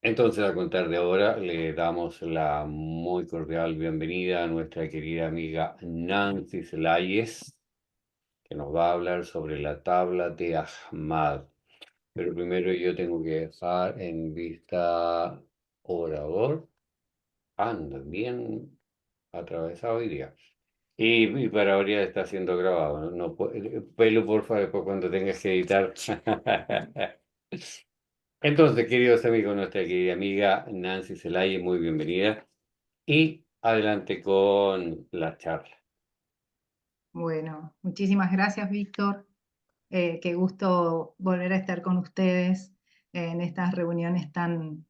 Entonces, a contar de ahora, le damos la muy cordial bienvenida a nuestra querida amiga Nancy Celayes, que nos va a hablar sobre la tabla de Ahmad. Pero primero yo tengo que dejar en vista orador. Anda, bien atravesado hoy día. Y para ahora está siendo grabado. No, pelo, porfa, después cuando tengas que editar. Entonces, queridos amigos, nuestra querida amiga Nancy Zelaya, muy bienvenida. Y adelante con la charla. Bueno, muchísimas gracias, Víctor. Qué gusto volver a estar con ustedes en estas reuniones tan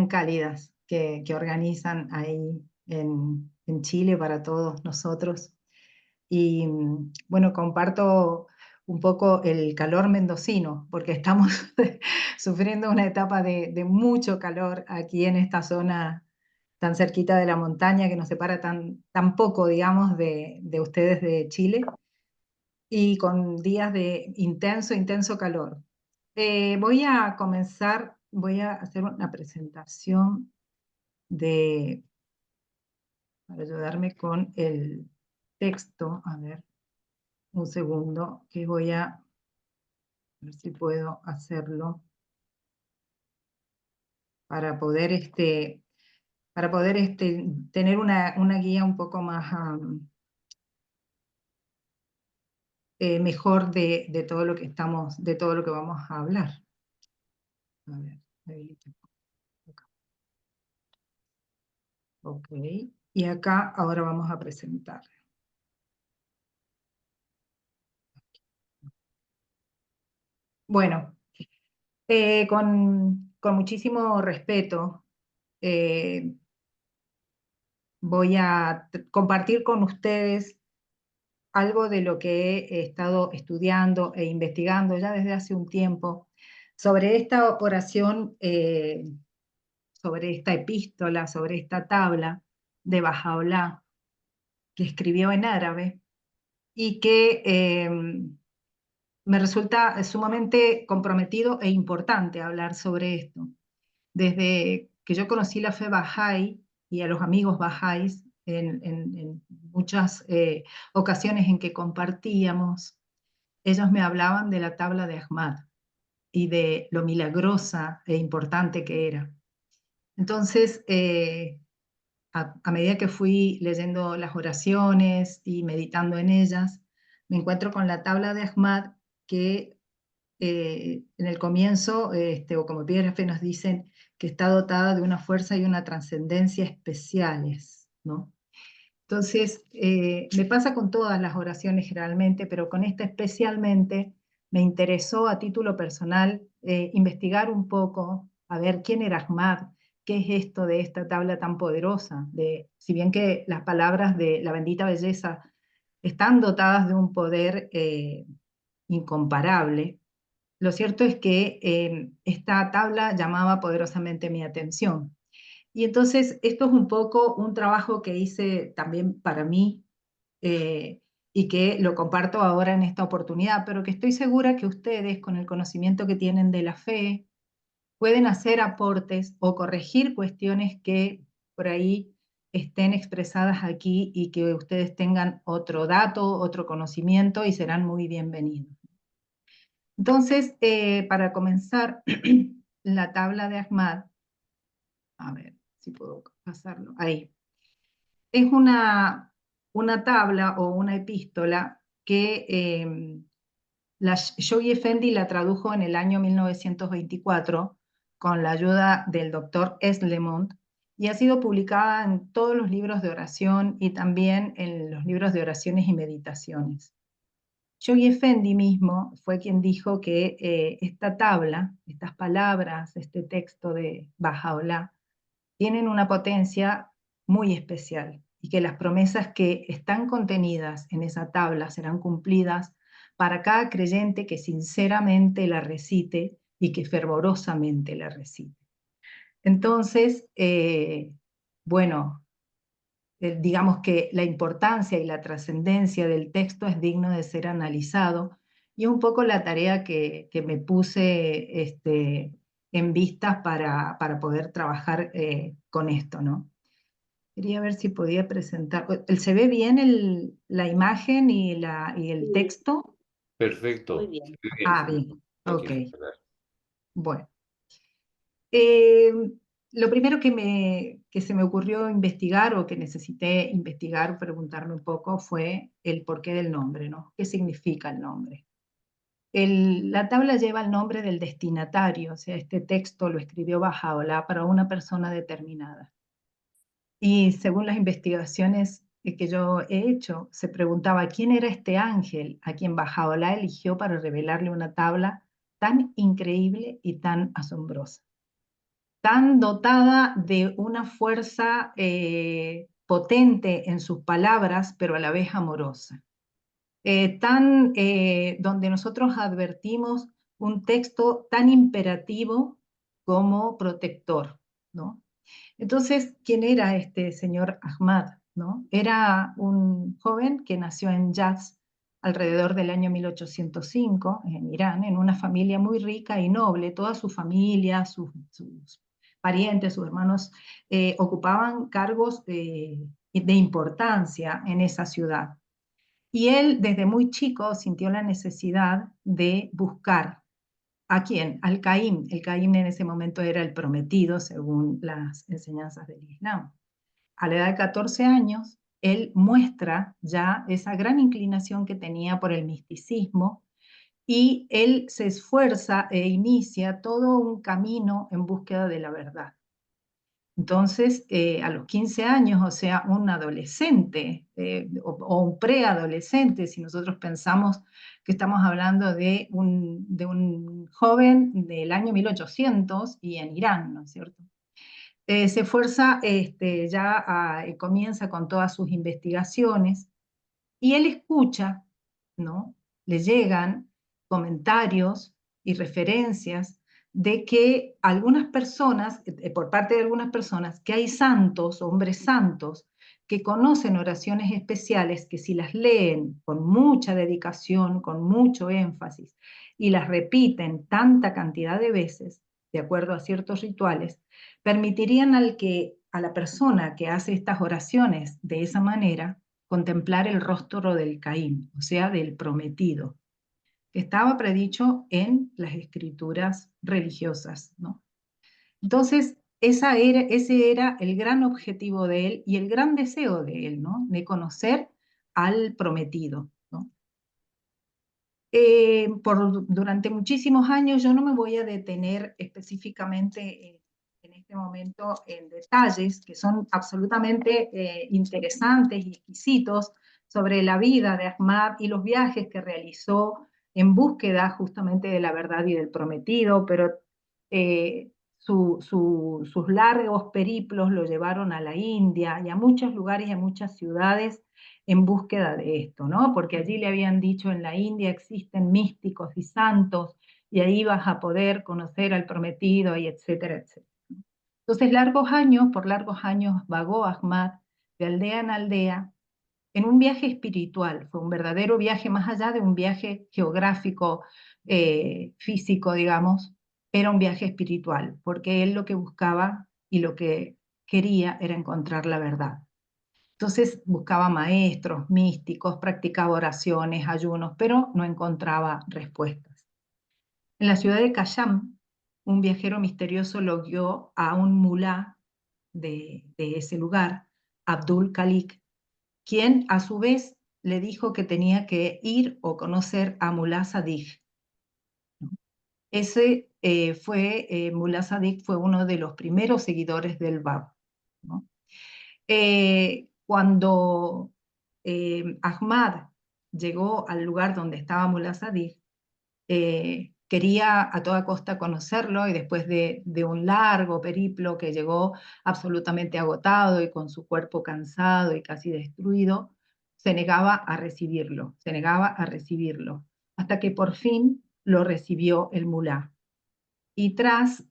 cálidas que organizan ahí en Chile para todos nosotros. Y bueno, comparto un poco el calor mendocino, porque estamos sufriendo una etapa de mucho calor aquí en esta zona tan cerquita de la montaña que nos separa tan poco, digamos, de ustedes de Chile y con días de intenso calor. Voy a comenzar, voy a hacer una presentación de, para ayudarme con el texto. A ver, un segundo, que voy a ver si puedo hacerlo para poder, tener una guía un poco más mejor de todo lo que de todo lo que vamos a hablar. A ver, habilito acá. Ok, y acá ahora vamos a presentar. Bueno, con muchísimo respeto, eh, voy a compartir con ustedes algo de lo que he estado estudiando e investigando ya desde hace un tiempo sobre esta oración, sobre esta epístola, sobre esta tabla de Bajaolá que escribió en árabe y que me resulta sumamente comprometido e importante hablar sobre esto. Desde que yo conocí la fe Bahá'í y a los amigos Bahá'ís en muchas ocasiones en que compartíamos, ellos me hablaban de la tabla de Ahmad y de lo milagrosa e importante que era. Entonces, a medida que fui leyendo las oraciones y meditando en ellas, me encuentro con la tabla de Ahmad que en el comienzo, o como epígrafe nos dicen, que está dotada de una fuerza y una trascendencia especiales, ¿no? Entonces, me pasa con todas las oraciones generalmente, pero con esta especialmente me interesó a título personal investigar un poco, a ver quién era Ahmad, qué es esto de esta tabla tan poderosa, si bien que las palabras de la bendita belleza están dotadas de un poder incomparable, lo cierto es que esta tabla llamaba poderosamente mi atención. Y entonces esto es un poco un trabajo que hice también para mí y que lo comparto ahora en esta oportunidad, pero que estoy segura que ustedes, con el conocimiento que tienen de la fe, pueden hacer aportes o corregir cuestiones que por ahí estén expresadas aquí y que ustedes tengan otro dato, otro conocimiento y serán muy bienvenidos. Entonces, para comenzar, la tabla de Ahmad, a ver si puedo pasarlo, ahí. Es una tabla o una epístola que Shoghi Effendi la tradujo en el año 1924 con la ayuda del doctor Eslemont y ha sido publicada en todos los libros de oración y también en los libros de oraciones y meditaciones. Shoghi Effendi mismo fue quien dijo que esta tabla, estas palabras, este texto de Bajaolá, tienen una potencia muy especial y que las promesas que están contenidas en esa tabla serán cumplidas para cada creyente que sinceramente la recite y que fervorosamente la recite. Entonces, bueno, digamos que la importancia y la trascendencia del texto es digno de ser analizado y un poco la tarea que me puse en vistas para poder trabajar con esto, ¿no? Quería ver si podía presentar. ¿Se ve bien la imagen y el Sí, texto? muy Perfecto. bien. Muy bien, Ah, sí. bien, Aquí ok. está. Bueno. Eh, lo primero que se me ocurrió investigar o que necesité investigar, preguntarme un poco, fue el porqué del nombre, ¿no? ¿Qué significa el nombre? La tabla lleva el nombre del destinatario, o sea, este texto lo escribió Bahá'u'lláh para una persona determinada. Y según las investigaciones que yo he hecho, se preguntaba quién era este ángel a quien Bahá'u'lláh eligió para revelarle una tabla tan increíble y tan asombrosa, tan dotada de una fuerza potente en sus palabras, pero a la vez amorosa. Donde nosotros advertimos un texto tan imperativo como protector, ¿no? Entonces, ¿quién era este señor Ahmad, ¿no? Era un joven que nació en Yazd alrededor del año 1805 en Irán, en una familia muy rica y noble. Toda su familia, sus parientes, sus hermanos, ocupaban cargos de importancia en esa ciudad. Y él desde muy chico sintió la necesidad de buscar ¿a quién? Al Caim. El Caim en ese momento era el prometido según las enseñanzas del Islam. A la edad de 14 años, él muestra ya esa gran inclinación que tenía por el misticismo y él se esfuerza e inicia todo un camino en búsqueda de la verdad. Entonces, a los 15 años, o sea, un adolescente o un preadolescente, si nosotros pensamos que estamos hablando de un joven del año 1800 y en Irán, ¿no es cierto? Se esfuerza, comienza con todas sus investigaciones y él escucha, ¿no? Le llegan comentarios y referencias de que algunas personas, por parte de algunas personas, que hay santos, hombres santos, que conocen oraciones especiales que si las leen con mucha dedicación, con mucho énfasis, y las repiten tanta cantidad de veces, de acuerdo a ciertos rituales, permitirían a la persona que hace estas oraciones de esa manera, contemplar el rostro del Caín, o sea, del prometido, que estaba predicho en las escrituras religiosas, ¿no? Entonces, ese era el gran objetivo de él y el gran deseo de él, ¿no? De conocer al prometido, ¿no? Durante muchísimos años, yo no me voy a detener específicamente en este momento en detalles que son absolutamente interesantes y exquisitos sobre la vida de Ahmad y los viajes que realizó en búsqueda justamente de la verdad y del prometido, pero sus largos periplos lo llevaron a la India y a muchos lugares y a muchas ciudades en búsqueda de esto, ¿no? Porque allí le habían dicho en la India existen místicos y santos y ahí vas a poder conocer al prometido y etcétera, etcétera. Entonces, por largos años vagó Ahmad de aldea en aldea en un viaje espiritual. Fue un verdadero viaje más allá de un viaje geográfico, físico, digamos, era un viaje espiritual, porque él lo que buscaba y lo que quería era encontrar la verdad. Entonces buscaba maestros, místicos, practicaba oraciones, ayunos, pero no encontraba respuestas. En la ciudad de Khayyam, un viajero misterioso lo guió a un mulá de ese lugar, Abdul Khalik, quien a su vez le dijo que tenía que ir o conocer a Mulá Sadik. Mulá Sadik fue uno de los primeros seguidores del Bab, ¿no? Cuando Ahmad llegó al lugar donde estaba Mullah Sadik, quería a toda costa conocerlo y después de un largo periplo que llegó absolutamente agotado y con su cuerpo cansado y casi destruido, se negaba a recibirlo, hasta que por fin lo recibió el mulá. Y tras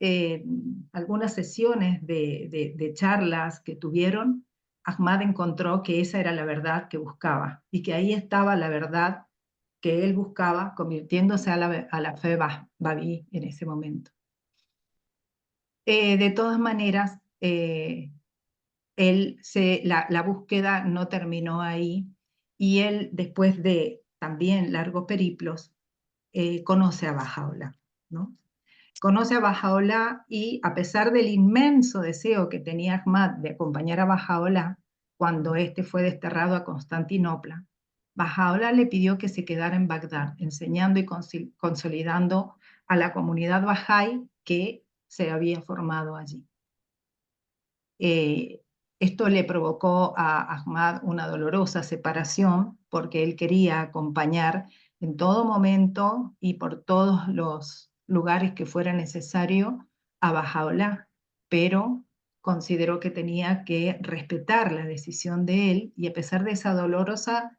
algunas sesiones de charlas que tuvieron, Ahmad encontró que esa era la verdad que buscaba y que ahí estaba la verdad que él buscaba, convirtiéndose a la fe Babi en ese momento. De todas maneras, la búsqueda no terminó ahí y él, después de también largos periplos, conoce a Bajaola, ¿no? Conoce a Bajaola y a pesar del inmenso deseo que tenía Ahmad de acompañar a Bajaola cuando éste fue desterrado a Constantinopla, Bajaola le pidió que se quedara en Bagdad, enseñando y consolidando a la comunidad Bahá'í que se había formado allí. Eh, Esto le provocó a Ahmad una dolorosa separación porque él quería acompañar en todo momento y por todos los lugares que fuera necesario a Bajaola, pero consideró que tenía que respetar la decisión de él y a pesar de esa dolorosa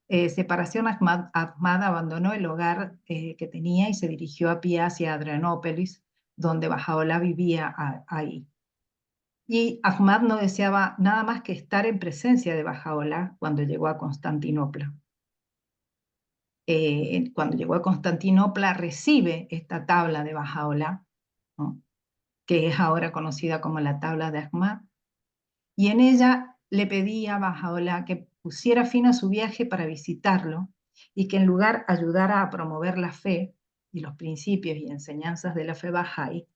separación, Ahmad abandonó el hogar que tenía y se dirigió a pie hacia Adrianópolis, donde Bajaola vivía ahí. Y Ahmad no deseaba nada más que estar en presencia de Bajaola cuando llegó a Constantinopla. Cuando llegó a Constantinopla recibe esta tabla de Bajaola, ¿no? Que es ahora conocida como la tabla de Ahmad, y en ella le pedía a Bajaola que pusiera fin a su viaje para visitarlo y que en lugar ayudara a promover la fe y los principios y enseñanzas de la fe Bahá'í,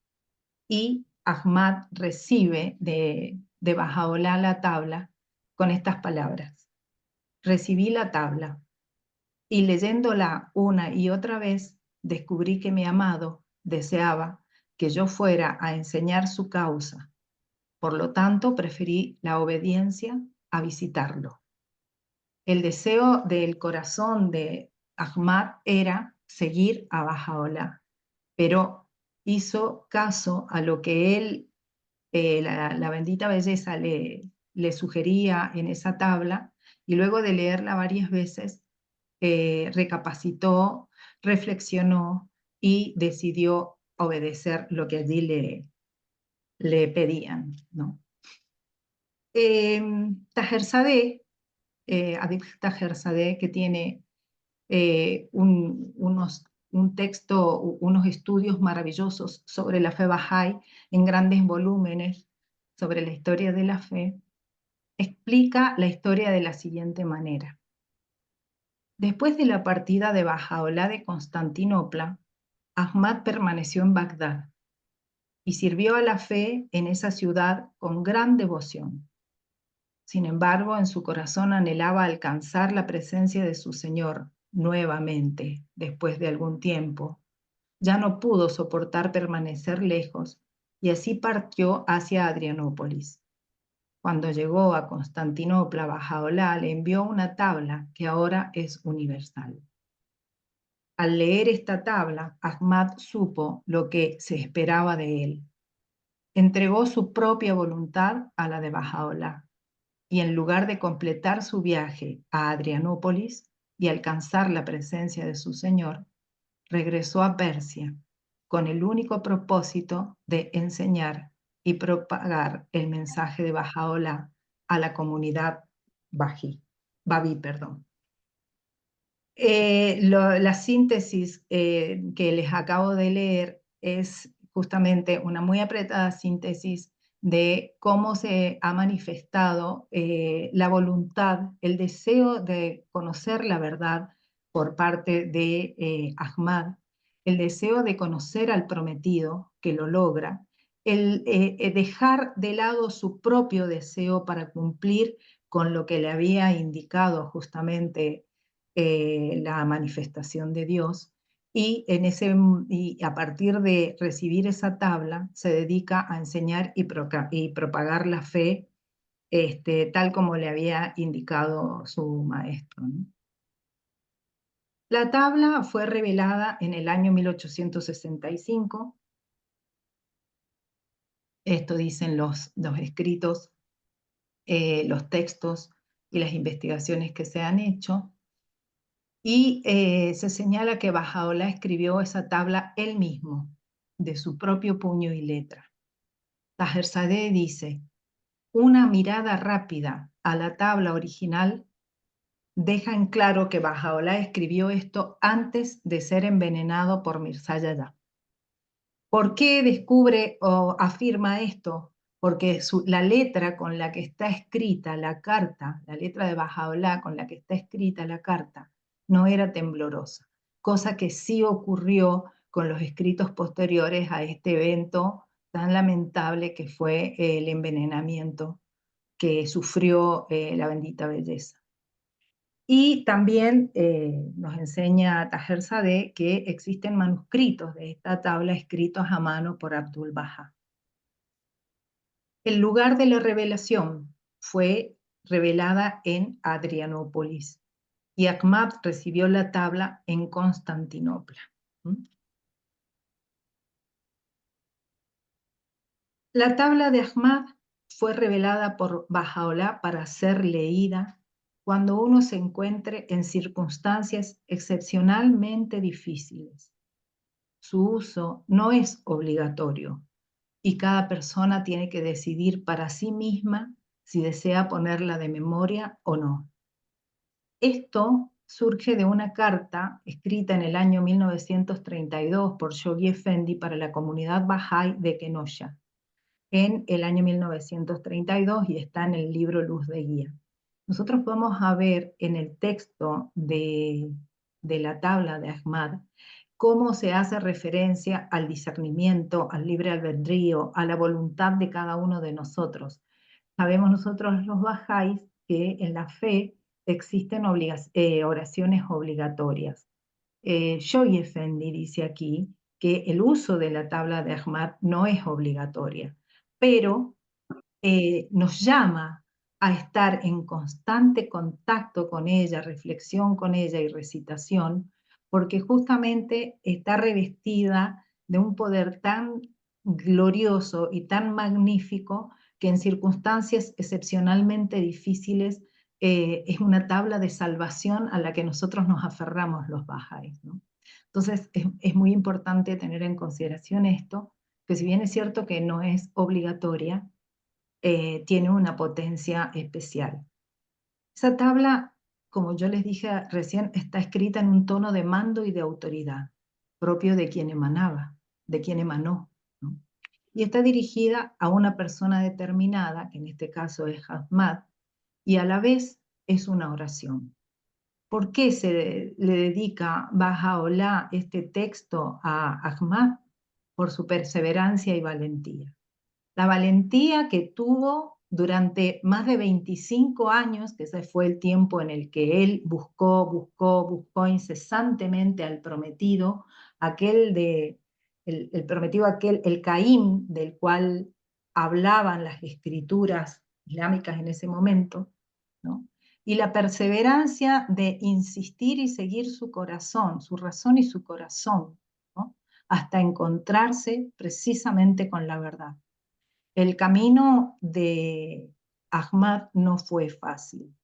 y Ahmad recibe de Bajaola la tabla con estas palabras. Recibí la tabla y leyéndola una y otra vez descubrí que mi amado deseaba que yo fuera a enseñar su causa. Por lo tanto, preferí la obediencia a visitarlo. El deseo del corazón de Ahmad era seguir a Bajaola, pero hizo caso a lo que él la bendita belleza le sugería en esa tabla y luego de leerla varias veces, recapacitó, reflexionó y decidió obedecer lo que allí le pedían, ¿no? Tajerzadeh, Adib Tajerzadeh, que tiene un texto, unos estudios maravillosos sobre la fe Bahá'í en grandes volúmenes sobre la historia de la fe, explica la historia de la siguiente manera. Después de la partida de Bajaola de Constantinopla, Ahmad permaneció en Bagdad y sirvió a la fe en esa ciudad con gran devoción. Sin embargo, en su corazón anhelaba alcanzar la presencia de su Señor nuevamente, después de algún tiempo. Ya no pudo soportar permanecer lejos y así partió hacia Adrianópolis. Cuando llegó a Constantinopla, Bajaola le envió una tabla que ahora es universal. Al leer esta tabla, Ahmad supo lo que se esperaba de él. Entregó su propia voluntad a la de Bajaola y en lugar de completar su viaje a Adrianópolis y alcanzar la presencia de su Señor, regresó a Persia con el único propósito de enseñar y propagar el mensaje de Bajaola a la comunidad Babí. La síntesis que les acabo de leer es justamente una muy apretada síntesis de cómo se ha manifestado la voluntad, el deseo de conocer la verdad por parte de Ahmad, el deseo de conocer al prometido, que lo logra, el dejar de lado su propio deseo para cumplir con lo que le había indicado justamente la manifestación de Dios y a partir de recibir esa tabla se dedica a enseñar y propagar la fe tal como le había indicado su maestro, ¿no? La tabla fue revelada en el año 1865. Esto dicen los escritos, los textos y las investigaciones que se han hecho. Y se señala que Bajaola escribió esa tabla él mismo, de su propio puño y letra. Tajerzadeh dice, una mirada rápida a la tabla original deja en claro que Bajaola escribió esto antes de ser envenenado por Mirza Yahya. ¿Por qué descubre o afirma esto? Porque la letra con la que está escrita la carta, la letra de Bajaola con la que está escrita la carta, no era temblorosa, cosa que sí ocurrió con los escritos posteriores a este evento tan lamentable que fue el envenenamiento que sufrió la bendita belleza. Y también nos enseña Taher Sadeh que existen manuscritos de esta tabla escritos a mano por Abdul Baha. El lugar de la revelación fue revelada en Adrianópolis y Ahmad recibió la tabla en Constantinopla. La tabla de Ahmad fue revelada por Bajaola para ser leída cuando uno se encuentre en circunstancias excepcionalmente difíciles. Su uso no es obligatorio y cada persona tiene que decidir para sí misma si desea ponerla de memoria o no. Esto surge de una carta escrita en el año 1932 por Shoghi Effendi para la comunidad Bahá'í de Kenosha en el año 1932 y está en el libro Luz de Guía. Nosotros vamos a ver en el texto de la tabla de Ahmad cómo se hace referencia al discernimiento, al libre albedrío, a la voluntad de cada uno de nosotros. Sabemos nosotros los bajáis que en la fe existen oraciones obligatorias. Shoghi Effendi dice aquí que el uso de la tabla de Ahmad no es obligatoria, pero nos llama a estar en constante contacto con ella, reflexión con ella y recitación, porque justamente está revestida de un poder tan glorioso y tan magnífico que en circunstancias excepcionalmente difíciles es una tabla de salvación a la que nosotros nos aferramos los bajáis, ¿no? Entonces es muy importante tener en consideración esto, que si bien es cierto que no es obligatoria, tiene una potencia especial. Esa tabla, como yo les dije recién, está escrita en un tono de mando y de autoridad, propio de quien emanaba, de quien emanó, ¿no? Y está dirigida a una persona determinada, que en este caso es Ahmad, y a la vez es una oración. ¿Por qué se le dedica Bahá'u'lláh este texto a Ahmad? Por su perseverancia y valentía. La valentía que tuvo durante más de 25 años, que ese fue el tiempo en el que él buscó incesantemente al prometido, el prometido aquel, el Caím, del cual hablaban las escrituras islámicas en ese momento, ¿no? Y la perseverancia de insistir y seguir su corazón, su razón y su corazón, ¿no? Hasta encontrarse precisamente con la verdad. El camino de Ahmad no fue fácil.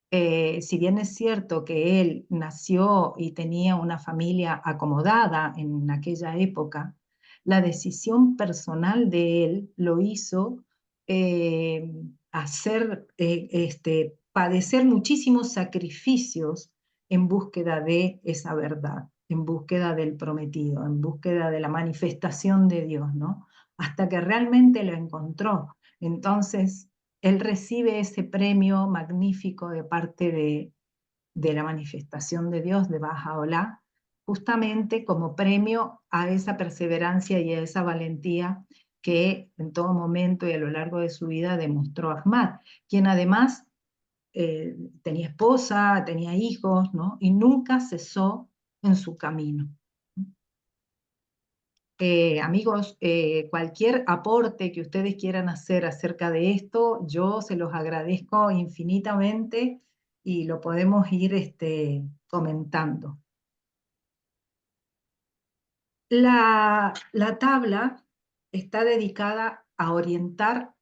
Si bien es cierto que él nació y tenía una familia acomodada en aquella época, la decisión personal de él lo hizo eh, padecer muchísimos sacrificios en búsqueda de esa verdad, en búsqueda del prometido, en búsqueda de la manifestación de Dios, ¿no? Hasta que realmente lo encontró. Entonces, él recibe ese premio magnífico de parte de la manifestación de Dios, de Bahá'u'lláh, justamente como premio a esa perseverancia y a esa valentía que en todo momento y a lo largo de su vida demostró Ahmad, quien además tenía esposa, tenía hijos, ¿no? Y nunca cesó en su camino. Amigos, cualquier aporte que ustedes quieran hacer acerca de esto, yo se los agradezco infinitamente y lo podemos ir comentando. La tabla está dedicada a orientar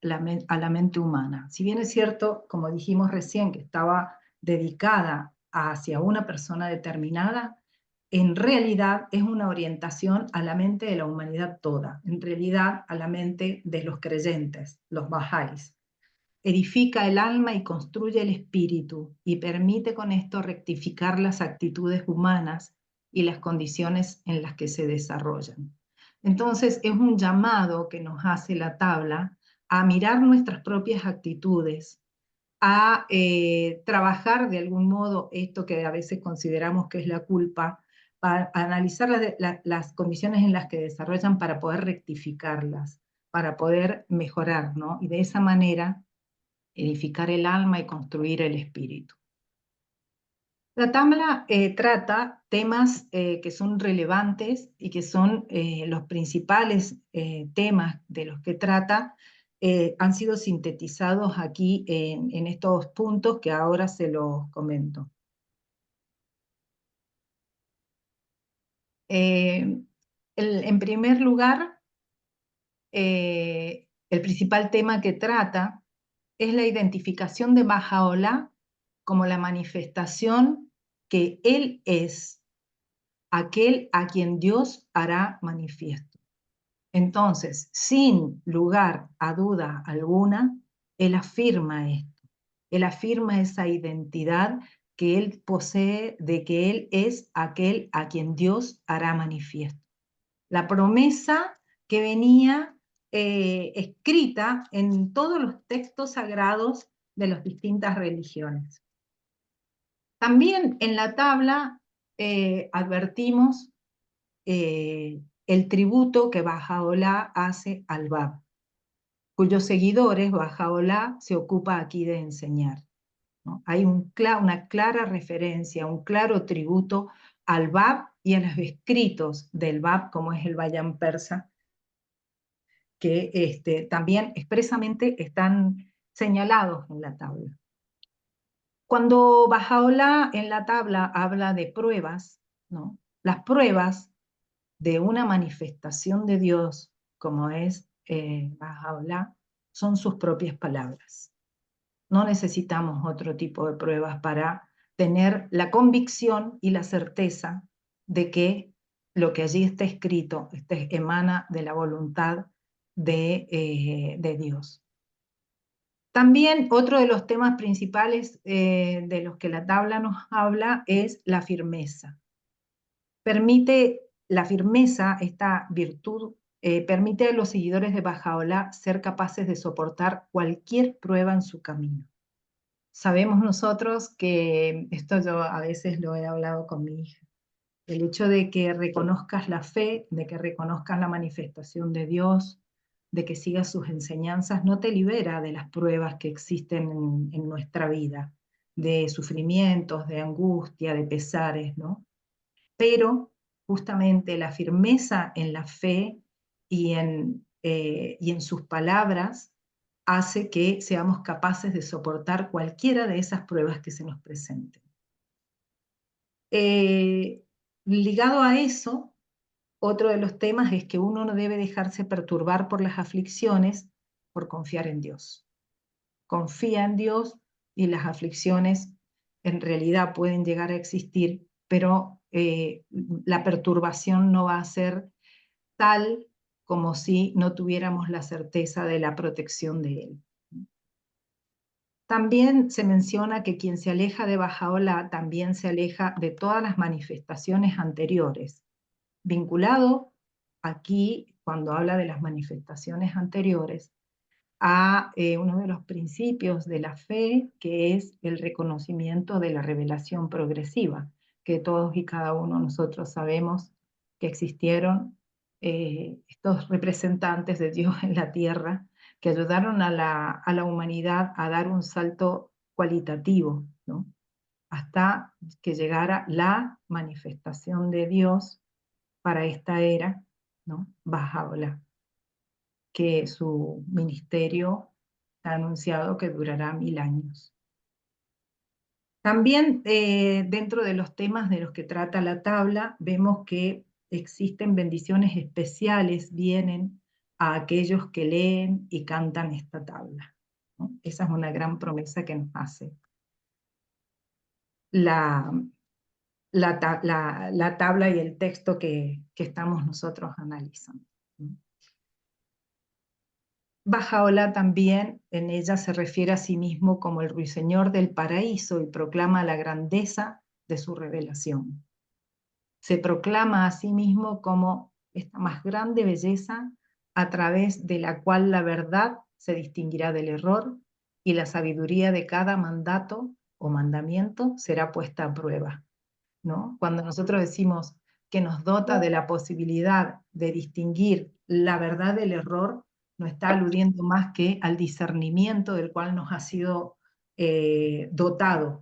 a la mente humana. Si bien es cierto, como dijimos recién, que estaba dedicada hacia una persona determinada, en realidad es una orientación a la mente de la humanidad toda, en realidad a la mente de los creyentes, los bahá'ís. Edifica el alma y construye el espíritu y permite con esto rectificar las actitudes humanas y las condiciones en las que se desarrollan. Entonces es un llamado que nos hace la tabla a mirar nuestras propias actitudes, a trabajar de algún modo esto que a veces consideramos que es la culpa, para analizar las condiciones en las que desarrollan para poder rectificarlas, para poder mejorar, ¿no? Y de esa manera edificar el alma y construir el espíritu. La tabla trata temas que son relevantes y que son los principales temas de los que trata, han sido sintetizados aquí en estos puntos que ahora se los comento. En primer lugar, el principal tema que trata es la identificación de Bahá'u'lláh como la manifestación que él es, aquel a quien Dios hará manifiesto. Entonces, sin lugar a duda alguna, él afirma esto, él afirma esa identidad que él posee de que él es aquel a quien Dios hará manifiesto. La promesa que venía escrita en todos los textos sagrados de las distintas religiones. También en la tabla advertimos el tributo que Bahá'u'lláh hace al Bab, cuyos seguidores Bahá'u'lláh se ocupa aquí de enseñar, ¿no? Hay una clara referencia, un claro tributo al Bab y a los escritos del Bab, como es el Bayan persa, que también expresamente están señalados en la tabla. Cuando Bahá'u'lláh en la tabla habla de pruebas, ¿no? Las pruebas de una manifestación de Dios, como es Bahá'u'lláh, son sus propias palabras. No necesitamos otro tipo de pruebas para tener la convicción y la certeza de que lo que allí está escrito emana de la voluntad de Dios. También otro de los temas principales de los que la tabla nos habla es la firmeza. La firmeza, esta virtud, permite a los seguidores de Bahá'u'lláh ser capaces de soportar cualquier prueba en su camino. Sabemos nosotros que, esto yo a veces lo he hablado con mi hija, el hecho de que reconozcas la fe, de que reconozcas la manifestación de Dios, de que sigas sus enseñanzas, no te libera de las pruebas que existen en nuestra vida, de sufrimientos, de angustia, de pesares, ¿no? Pero justamente la firmeza en la fe y en sus palabras hace que seamos capaces de soportar cualquiera de esas pruebas que se nos presenten. Ligado a eso, otro de los temas es que uno no debe dejarse perturbar por las aflicciones por confiar en Dios. Confía en Dios y las aflicciones en realidad pueden llegar a existir, pero la perturbación no va a ser tal como si no tuviéramos la certeza de la protección de Él. También se menciona que quien se aleja de Bahá'u'lláh también se aleja de todas las manifestaciones anteriores, vinculado aquí, cuando habla de las manifestaciones anteriores, a uno de los principios de la fe, que es el reconocimiento de la revelación progresiva, que todos y cada uno de nosotros sabemos que existieron estos representantes de Dios en la tierra, que ayudaron a la humanidad a dar un salto cualitativo, ¿no? Hasta que llegara la manifestación de Dios para esta era, ¿no? Bahá'u'lláh, que su ministerio ha anunciado que durará 1000 años. También dentro de los temas de los que trata la tabla, vemos que existen bendiciones especiales, vienen a aquellos que leen y cantan esta tabla, ¿no? Esa es una gran promesa que nos hace la tabla y el texto que estamos nosotros analizando, ¿no? Bahá'u'lláh también en ella se refiere a sí mismo como el ruiseñor del paraíso y proclama la grandeza de su revelación. Se proclama a sí mismo como esta más grande belleza a través de la cual la verdad se distinguirá del error y la sabiduría de cada mandato o mandamiento será puesta a prueba, ¿no? Cuando nosotros decimos que nos dota de la posibilidad de distinguir la verdad del error, no está aludiendo más que al discernimiento del cual nos ha sido dotado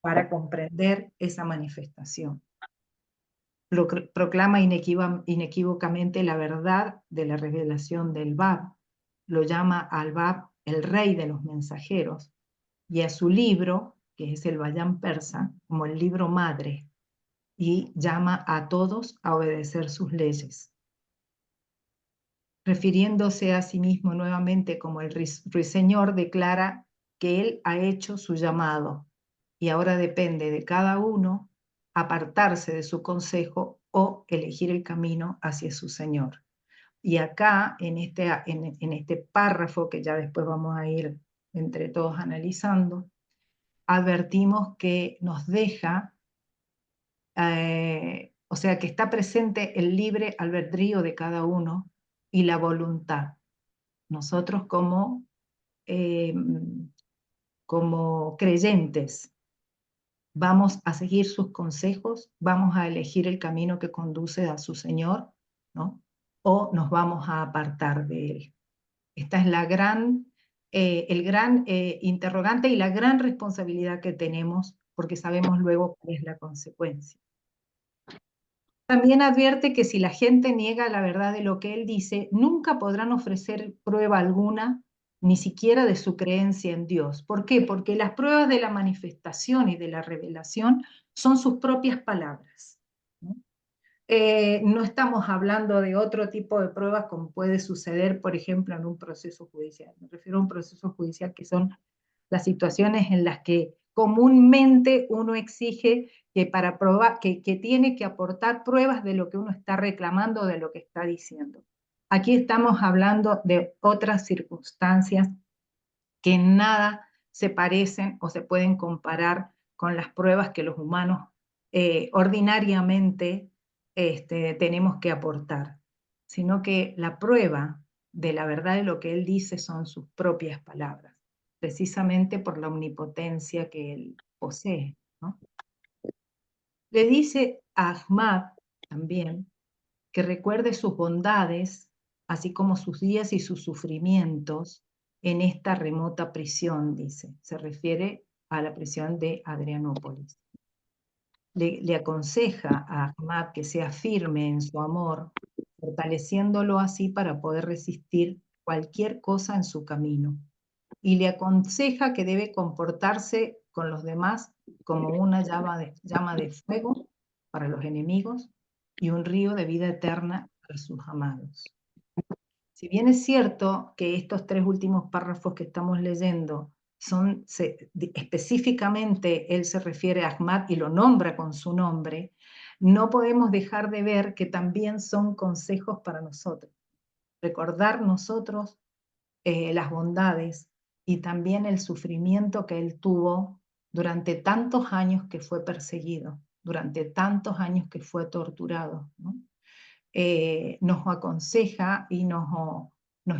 para comprender esa manifestación. Proclama inequívocamente la verdad de la revelación del Bab, lo llama al Bab el rey de los mensajeros, y a su libro, que es el Bayán persa, como el libro madre, y llama a todos a obedecer sus leyes. Refiriéndose a sí mismo nuevamente como el ruiseñor, declara que él ha hecho su llamado y ahora depende de cada uno apartarse de su consejo o elegir el camino hacia su Señor. Y acá, en este párrafo que ya después vamos a ir entre todos analizando, advertimos que nos deja, o sea, que está presente el libre albedrío de cada uno y la voluntad. Nosotros eh, como creyentes vamos a seguir sus consejos, vamos a elegir el camino que conduce a su Señor, ¿no? O nos vamos a apartar de él. Esta es el gran interrogante y la gran responsabilidad que tenemos, porque sabemos luego cuál es la consecuencia. También advierte que si la gente niega la verdad de lo que él dice, nunca podrán ofrecer prueba alguna, ni siquiera de su creencia en Dios. ¿Por qué? Porque las pruebas de la manifestación y de la revelación son sus propias palabras, ¿no? No estamos hablando de otro tipo de pruebas como puede suceder, por ejemplo, en un proceso judicial. Me refiero a un proceso judicial que son las situaciones en las que comúnmente uno exige que para probar, que tiene que aportar pruebas de lo que uno está reclamando, de lo que está diciendo. Aquí estamos hablando de otras circunstancias que en nada se parecen o se pueden comparar con las pruebas que los humanos ordinariamente tenemos que aportar, sino que la prueba de la verdad de lo que él dice son sus propias palabras, precisamente por la omnipotencia que él posee, ¿no? Le dice a Ahmad también que recuerde sus bondades, así como sus días y sus sufrimientos en esta remota prisión, dice. Se refiere a la prisión de Adrianópolis. Le aconseja a Ahmad que sea firme en su amor, fortaleciéndolo así para poder resistir cualquier cosa en su camino. Y le aconseja que debe comportarse con los demás como una llama de fuego para los enemigos y un río de vida eterna para sus amados. Si bien es cierto que estos tres últimos párrafos que estamos leyendo específicamente él se refiere a Ahmad y lo nombra con su nombre, no podemos dejar de ver que también son consejos para nosotros. Recordar nosotros las bondades y también el sufrimiento que él tuvo durante tantos años que fue perseguido, durante tantos años que fue torturado, ¿no? Nos aconseja y nos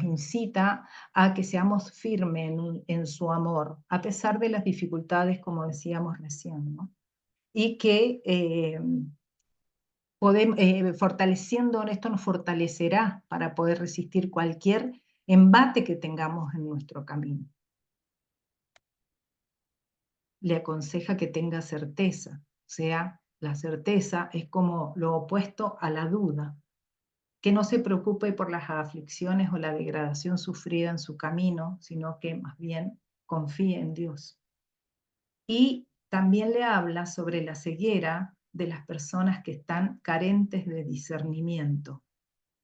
incita a que seamos firmes en su amor, a pesar de las dificultades, como decíamos recién, ¿no? Y que fortaleciendo esto nos fortalecerá para poder resistir cualquier embate que tengamos en nuestro camino. Le aconseja que tenga certeza, o sea, la certeza es como lo opuesto a la duda, que no se preocupe por las aflicciones o la degradación sufrida en su camino, sino que más bien confíe en Dios. Y también le habla sobre la ceguera de las personas que están carentes de discernimiento,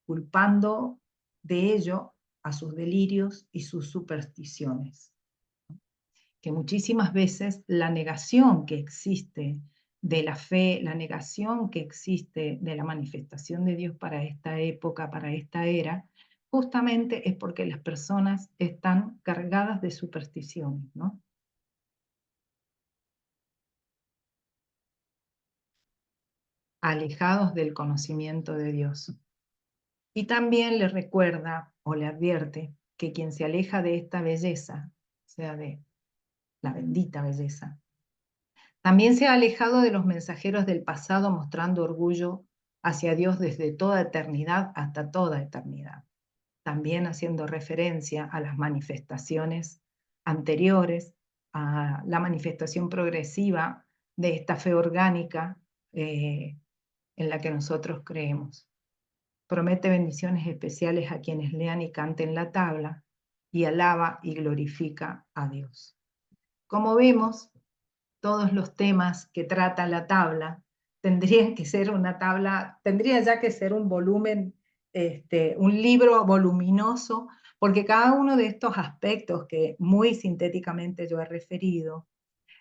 culpando de ello a sus delirios y sus supersticiones. Que muchísimas veces la negación que existe de la fe, la negación que existe de la manifestación de Dios para esta época, para esta era, justamente es porque las personas están cargadas de supersticiones, ¿no? Alejados del conocimiento de Dios. Y también le recuerda o le advierte que quien se aleja de esta belleza, o sea, de la bendita belleza, también se ha alejado de los mensajeros del pasado mostrando orgullo hacia Dios desde toda eternidad hasta toda eternidad, también haciendo referencia a las manifestaciones anteriores, a la manifestación progresiva de esta fe orgánica en la que nosotros creemos. Promete bendiciones especiales a quienes lean y canten la tabla y alaba y glorifica a Dios. Como vemos, todos los temas que trata la tabla tendrían que ser una tabla, tendría ya que ser un volumen, un libro voluminoso, porque cada uno de estos aspectos que muy sintéticamente yo he referido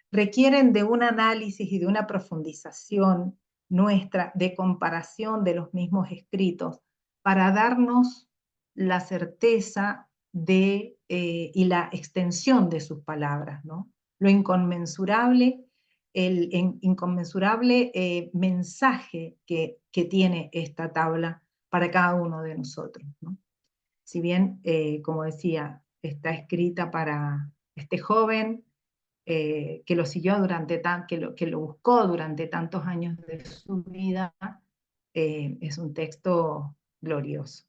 requieren de un análisis y de una profundización nuestra de comparación de los mismos escritos para darnos la certeza y la extensión de sus palabras, ¿no? Lo inconmensurable, el inconmensurable mensaje que tiene esta tabla para cada uno de nosotros, ¿no? Si bien, como decía, está escrita para este joven, que lo siguió que lo buscó durante tantos años de su vida, es un texto glorioso.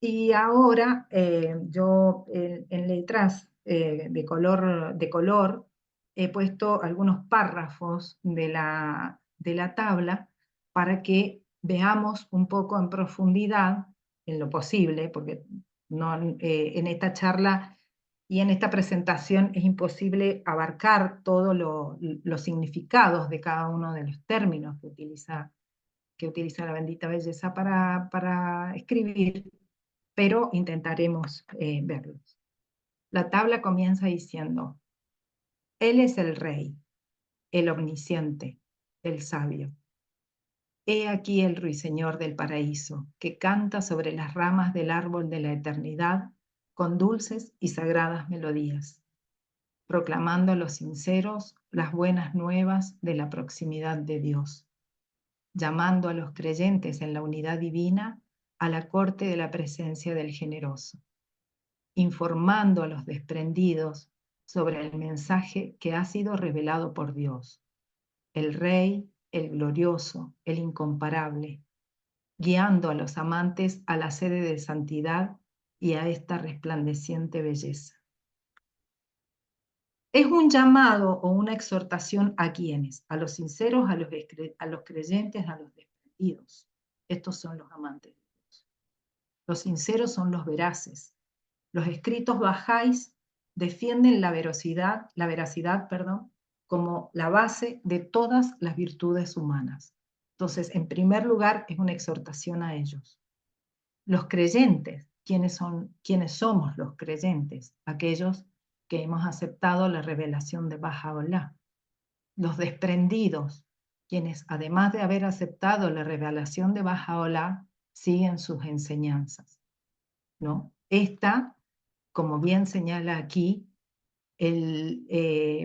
Y ahora yo en letras de color he puesto algunos párrafos de la tabla para que veamos un poco en profundidad, en lo posible, porque no, en esta charla y en esta presentación es imposible abarcar todos los significados de cada uno de los términos que utiliza la bendita belleza para escribir, pero intentaremos verlos. La tabla comienza diciendo: Él es el Rey, el omnisciente, el sabio. He aquí el ruiseñor del paraíso, que canta sobre las ramas del árbol de la eternidad con dulces y sagradas melodías, proclamando a los sinceros las buenas nuevas de la proximidad de Dios, llamando a los creyentes en la unidad divina a la corte de la presencia del generoso, informando a los desprendidos sobre el mensaje que ha sido revelado por Dios, el Rey, el glorioso, el incomparable, guiando a los amantes a la sede de santidad y a esta resplandeciente belleza. Es un llamado o una exhortación a quienes, a los sinceros, a los creyentes, a los desprendidos. Estos son los amantes de Dios. Los sinceros son los veraces. Los escritos bajáis defienden la veracidad, como la base de todas las virtudes humanas. Entonces, en primer lugar, es una exhortación a ellos. Los creyentes, ¿quiénes somos los creyentes? Aquellos que hemos aceptado la revelación de Baha'u'lláh. Los desprendidos, quienes además de haber aceptado la revelación de Baha'u'lláh, siguen sus enseñanzas, ¿no? Esta, como bien señala aquí,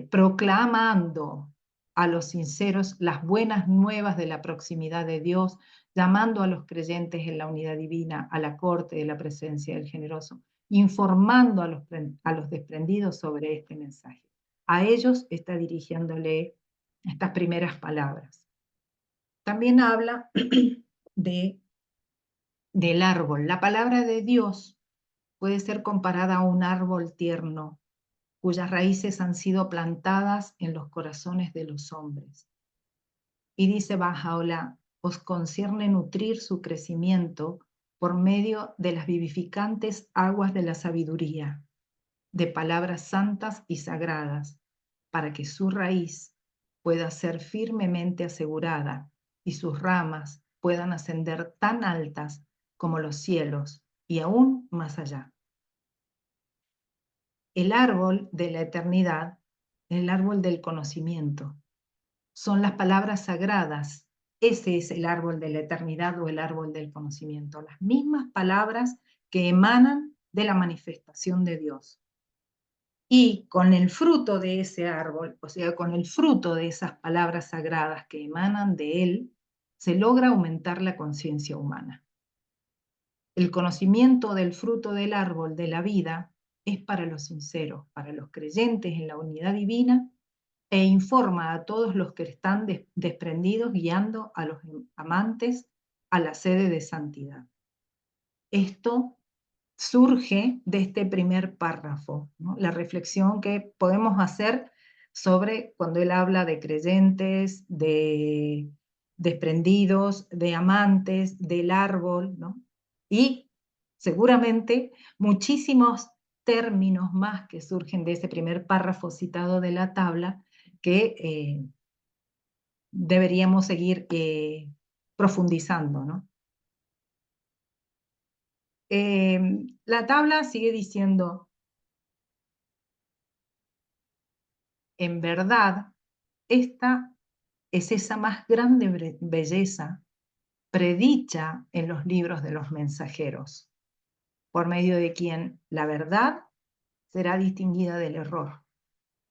proclamando a los sinceros las buenas nuevas de la proximidad de Dios, llamando a los creyentes en la unidad divina, a la corte de la presencia del generoso, informando a los desprendidos sobre este mensaje. A ellos está dirigiéndole estas primeras palabras. También habla del árbol. La palabra de Dios puede ser comparada a un árbol tierno, cuyas raíces han sido plantadas en los corazones de los hombres. Y dice Baha'u'lláh, os concierne nutrir su crecimiento por medio de las vivificantes aguas de la sabiduría, de palabras santas y sagradas, para que su raíz pueda ser firmemente asegurada y sus ramas puedan ascender tan altas como los cielos y aún más allá. El árbol de la eternidad, el árbol del conocimiento, son las palabras sagradas. Ese es el árbol de la eternidad o el árbol del conocimiento, las mismas palabras que emanan de la manifestación de Dios. Y con el fruto de ese árbol, o sea, con el fruto de esas palabras sagradas que emanan de él, se logra aumentar la conciencia humana. El conocimiento del fruto del árbol de la vida es para los sinceros, para los creyentes en la unidad divina, e informa a todos los que están desprendidos, guiando a los amantes a la sede de santidad. Esto surge de este primer párrafo, ¿no? La reflexión que podemos hacer sobre cuando él habla de creyentes, de desprendidos, de amantes, del árbol, ¿no? Y seguramente muchísimos términos más que surgen de ese primer párrafo citado de la tabla que deberíamos seguir profundizando, ¿no? La tabla sigue diciendo, en verdad, esta es esa más grande belleza predicha en los libros de los mensajeros, por medio de quien la verdad será distinguida del error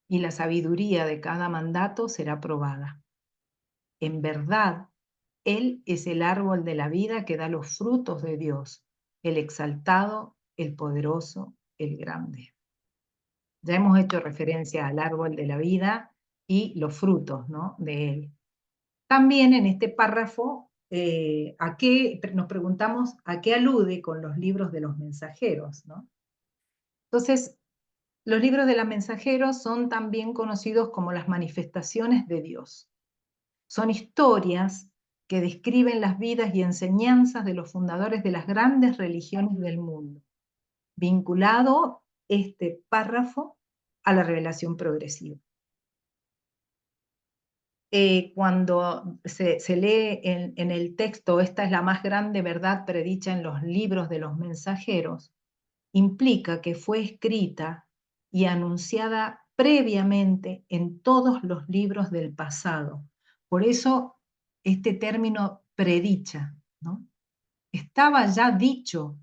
y la sabiduría de cada mandato será probada. En verdad, Él es el árbol de la vida que da los frutos de Dios, el exaltado, el poderoso, el grande. Ya hemos hecho referencia al árbol de la vida y los frutos, ¿no?, de él. También en este párrafo, nos preguntamos a qué alude con los libros de los mensajeros, ¿no? Entonces, los libros de los mensajeros son también conocidos como las manifestaciones de Dios. Son historias que describen las vidas y enseñanzas de los fundadores de las grandes religiones del mundo, vinculado este párrafo a la revelación progresiva. Cuando se lee en el texto, esta es la más grande verdad predicha en los libros de los mensajeros, implica que fue escrita y anunciada previamente en todos los libros del pasado. Por eso este término predicha, ¿no? Estaba ya dicho,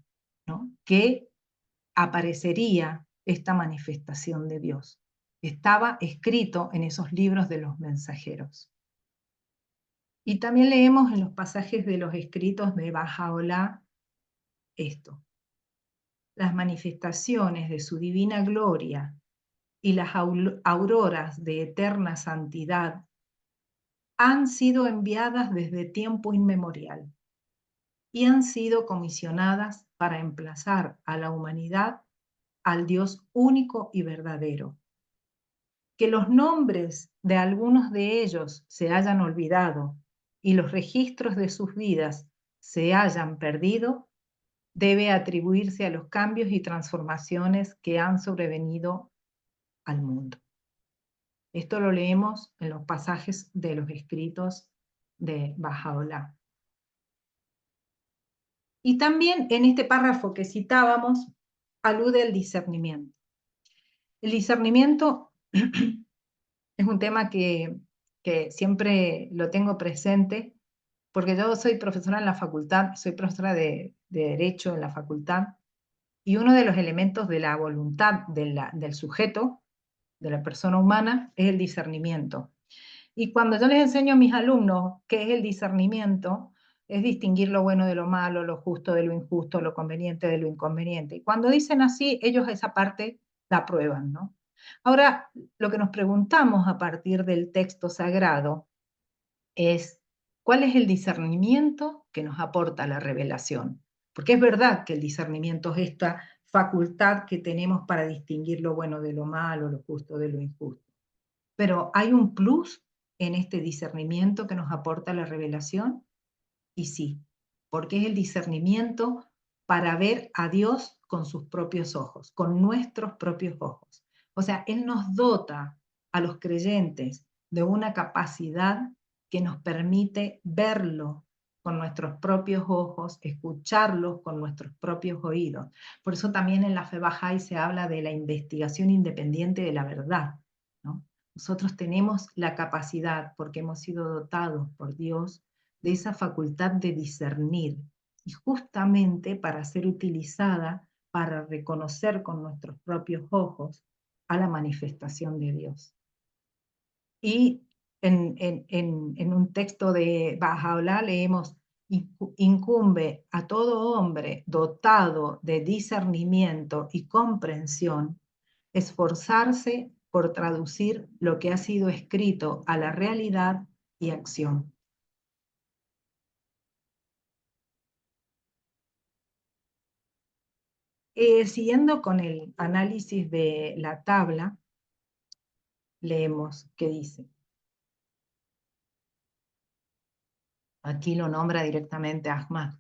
¿no?, que aparecería esta manifestación de Dios. Estaba escrito en esos libros de los mensajeros. Y también leemos en los pasajes de los escritos de Bahá'u'lláh esto: las manifestaciones de su divina gloria y las auroras de eterna santidad han sido enviadas desde tiempo inmemorial y han sido comisionadas para emplazar a la humanidad al Dios único y verdadero. Que los nombres de algunos de ellos se hayan olvidado y los registros de sus vidas se hayan perdido, debe atribuirse a los cambios y transformaciones que han sobrevenido al mundo. Esto lo leemos en los pasajes de los escritos de Bahá'u'lláh. Y también en este párrafo que citábamos, alude al discernimiento. El discernimiento es un tema que siempre lo tengo presente, porque yo soy profesora en la facultad, soy profesora de Derecho en la facultad, y uno de los elementos de la voluntad del sujeto, de la persona humana, es el discernimiento. Y cuando yo les enseño a mis alumnos qué es el discernimiento, es distinguir lo bueno de lo malo, lo justo de lo injusto, lo conveniente de lo inconveniente. Y cuando dicen así, ellos esa parte la prueban, ¿no? Ahora, lo que nos preguntamos a partir del texto sagrado es, ¿cuál es el discernimiento que nos aporta la revelación? Porque es verdad que el discernimiento es esta facultad que tenemos para distinguir lo bueno de lo malo, lo justo de lo injusto. Pero ¿hay un plus en este discernimiento que nos aporta la revelación? Y sí, porque es el discernimiento para ver a Dios con sus propios ojos, con nuestros propios ojos. O sea, Él nos dota a los creyentes de una capacidad que nos permite verlo con nuestros propios ojos, escucharlo con nuestros propios oídos. Por eso también en la fe Bahá'í se habla de la investigación independiente de la verdad, ¿no? Nosotros tenemos la capacidad, porque hemos sido dotados por Dios, de esa facultad de discernir, y justamente para ser utilizada para reconocer con nuestros propios ojos a la manifestación de Dios. Y en un texto de Bahá'u'lláh leemos, incumbe a todo hombre dotado de discernimiento y comprensión esforzarse por traducir lo que ha sido escrito a la realidad y acción. Siguiendo con el análisis de la tabla, leemos qué dice. Aquí lo nombra directamente Ahmad.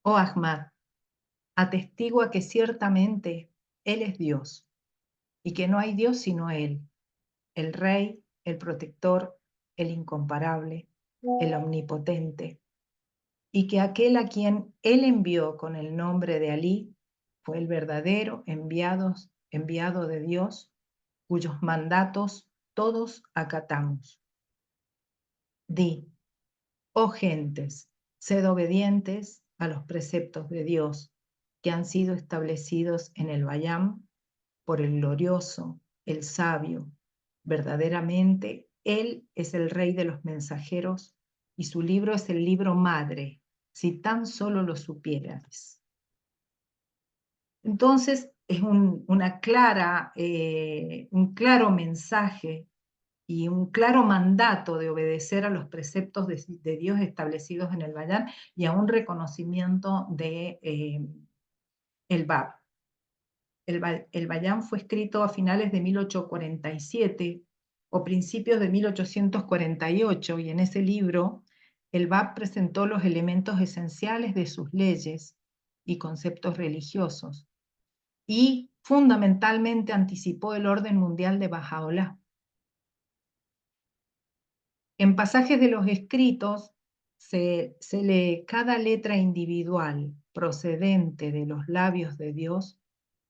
Oh Ahmad, atestigua que ciertamente Él es Dios y que no hay Dios sino Él, el Rey, el Protector, el Incomparable, el Omnipotente, y que aquel a quien Él envió con el nombre de Alí fue el verdadero enviado de Dios, cuyos mandatos todos acatamos. Di, oh gentes, sed obedientes a los preceptos de Dios que han sido establecidos en el Bayam por el glorioso, el sabio. Verdaderamente, Él es el rey de los mensajeros y su libro es el libro madre, si tan solo lo supieras. Entonces, es un claro mensaje y un claro mandato de obedecer a los preceptos de Dios establecidos en el Bayán y a un reconocimiento de el Bab. El Bayán fue escrito a finales de 1847 o principios de 1848 y en ese libro el Bab presentó los elementos esenciales de sus leyes y conceptos religiosos y fundamentalmente anticipó el orden mundial de Bahá'u'lláh. En pasajes de los escritos se lee cada letra individual procedente de los labios de Dios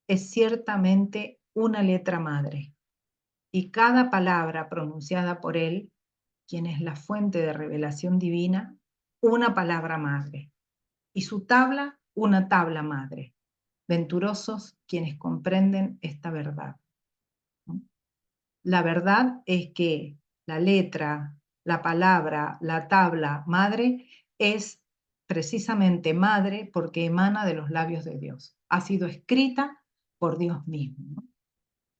es ciertamente una letra madre, y cada palabra pronunciada por Él, quien es la fuente de revelación divina, una palabra madre, y su tabla, una tabla madre. Venturosos quienes comprenden esta verdad. La verdad es que la letra, la palabra, la tabla madre es precisamente madre porque emana de los labios de Dios. Ha sido escrita por Dios mismo, ¿no?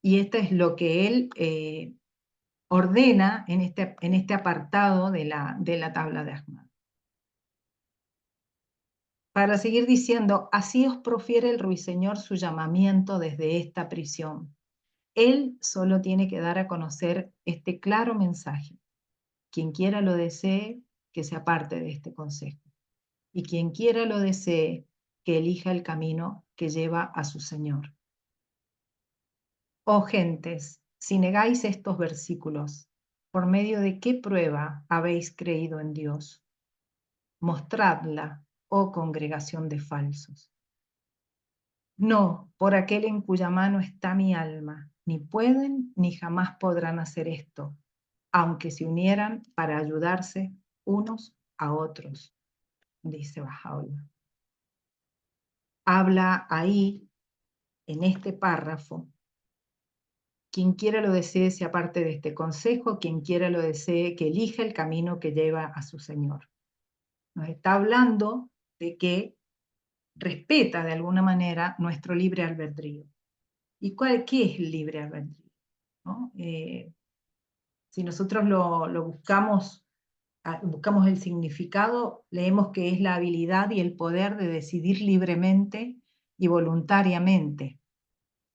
Y esto es lo que Él ordena en este apartado de la tabla de Ahmad. Para seguir diciendo, así os profiere el ruiseñor su llamamiento desde esta prisión. Él solo tiene que dar a conocer este claro mensaje. Quien quiera lo desee, que se aparte de este consejo. Y quien quiera lo desee, que elija el camino que lleva a su Señor. Oh gentes, si negáis estos versículos, ¿por medio de qué prueba habéis creído en Dios? Mostradla, oh congregación de falsos. No, por aquel en cuya mano está mi alma, ni pueden ni jamás podrán hacer esto, aunque se unieran para ayudarse unos a otros, dice Bahá'u'lláh. Habla ahí, en este párrafo, quien quiera lo desee se aparte de este consejo, quien quiera lo desee que elija el camino que lleva a su Señor. Nos está hablando de que respeta de alguna manera nuestro libre albedrío. ¿Y qué es el libre albedrío? ¿No? Si nosotros lo buscamos, buscamos el significado, leemos que es la habilidad y el poder de decidir libremente y voluntariamente.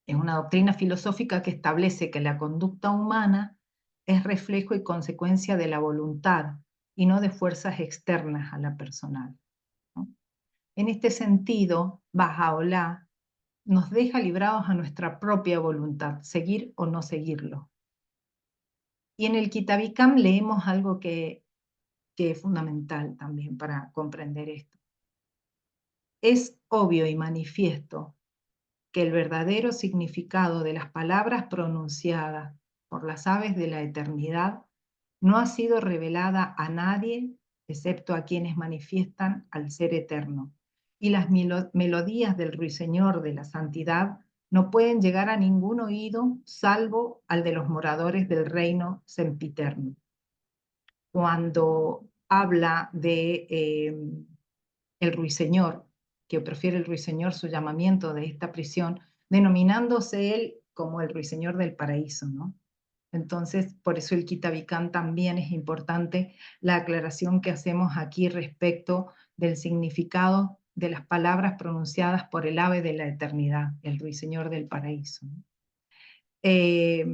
Es una doctrina filosófica que establece que la conducta humana es reflejo y consecuencia de la voluntad y no de fuerzas externas a la personal, ¿no? En este sentido, Bahá'u'lláh nos deja librados a nuestra propia voluntad, seguir o no seguirlo. Y en el Kitab i Kam leemos algo que es fundamental también para comprender esto. Es obvio y manifiesto que el verdadero significado de las palabras pronunciadas por las aves de la eternidad no ha sido revelada a nadie excepto a quienes manifiestan al Ser Eterno. Y las melodías del ruiseñor de la santidad no pueden llegar a ningún oído salvo al de los moradores del reino sempiterno. Cuando habla de el ruiseñor, que prefiere el ruiseñor su llamamiento de esta prisión, denominándose él como el ruiseñor del paraíso, ¿no? Entonces, por eso el Kitabicán también es importante la aclaración que hacemos aquí respecto del significado de las palabras pronunciadas por el ave de la eternidad, el ruiseñor del paraíso. Eh,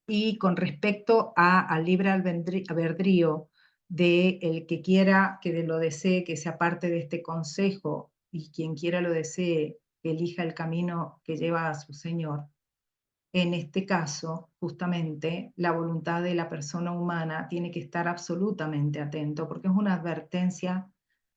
y con respecto al libre albedrío de el que quiera, que lo desee, que sea parte de este consejo, y quien quiera lo desee, que elija el camino que lleva a su Señor. En este caso, justamente, la voluntad de la persona humana tiene que estar absolutamente atento, porque es una advertencia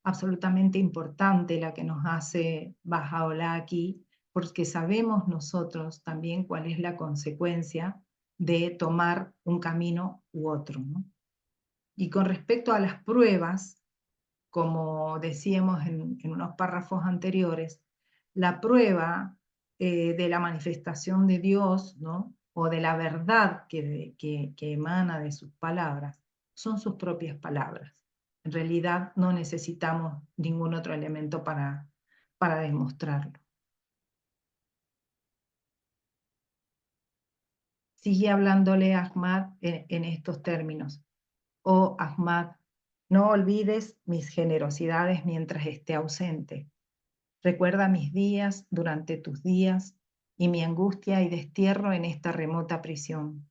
absolutamente importante la que nos hace Bahá'u'lláh aquí, porque sabemos nosotros también cuál es la consecuencia de tomar un camino u otro, ¿no? Y con respecto a las pruebas, como decíamos en unos párrafos anteriores, la prueba de la manifestación de Dios, ¿no? O de la verdad que emana de sus palabras, son sus propias palabras. En realidad no necesitamos ningún otro elemento para demostrarlo. Sigue hablándole a Ahmad en estos términos. Oh Ahmad, no olvides mis generosidades mientras esté ausente. Recuerda mis días durante tus días y mi angustia y destierro en esta remota prisión.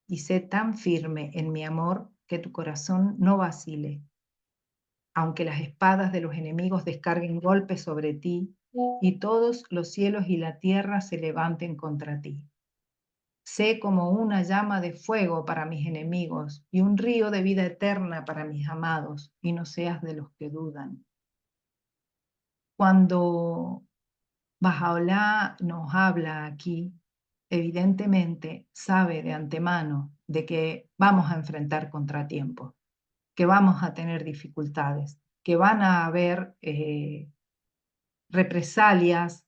Y sé tan firme en mi amor que tu corazón no vacile, aunque las espadas de los enemigos descarguen golpes sobre ti y todos los cielos y la tierra se levanten contra ti. Sé como una llama de fuego para mis enemigos y un río de vida eterna para mis amados, y no seas de los que dudan. Cuando Bahá'u'lláh nos habla aquí, evidentemente sabe de antemano de que vamos a enfrentar contratiempos, que vamos a tener dificultades, que van a haber represalias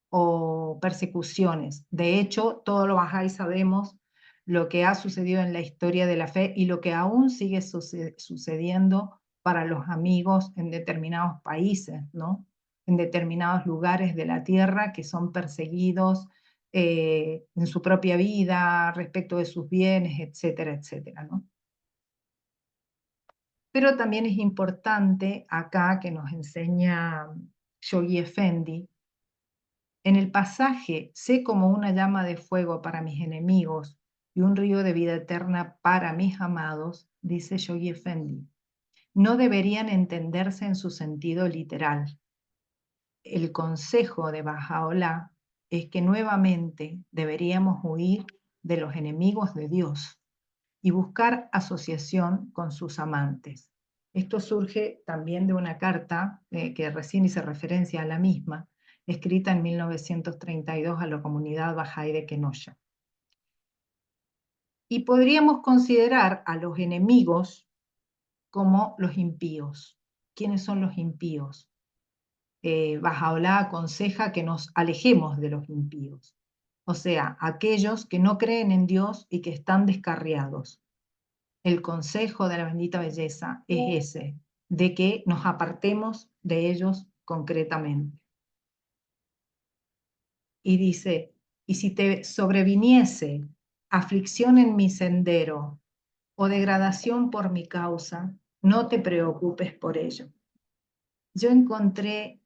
o persecuciones. De hecho, todos los bahá'ís sabemos lo que ha sucedido en la historia de la fe y lo que aún sigue sucediendo para los amigos en determinados países, ¿no? En determinados lugares de la tierra que son perseguidos en su propia vida, respecto de sus bienes, etcétera, etcétera, ¿no? Pero también es importante acá que nos enseña Shoghi Effendi, en el pasaje, sé como una llama de fuego para mis enemigos y un río de vida eterna para mis amados, dice Shoghi Effendi. No deberían entenderse en su sentido literal. El consejo de Bahá'u'lláh es que nuevamente deberíamos huir de los enemigos de Dios y buscar asociación con sus amantes. Esto surge también de una carta que recién hice referencia a la misma, escrita en 1932 a la comunidad Bahá'í de Kenosha. Y podríamos considerar a los enemigos como los impíos. ¿Quiénes son los impíos? Bahá'u'lláh aconseja que nos alejemos de los impíos, o sea, aquellos que no creen en Dios y que están descarriados. El consejo de la bendita belleza es ese, de que nos apartemos de ellos concretamente. Y dice, y si te sobreviniese aflicción en mi sendero o degradación por mi causa, no te preocupes por ello. Yo encontré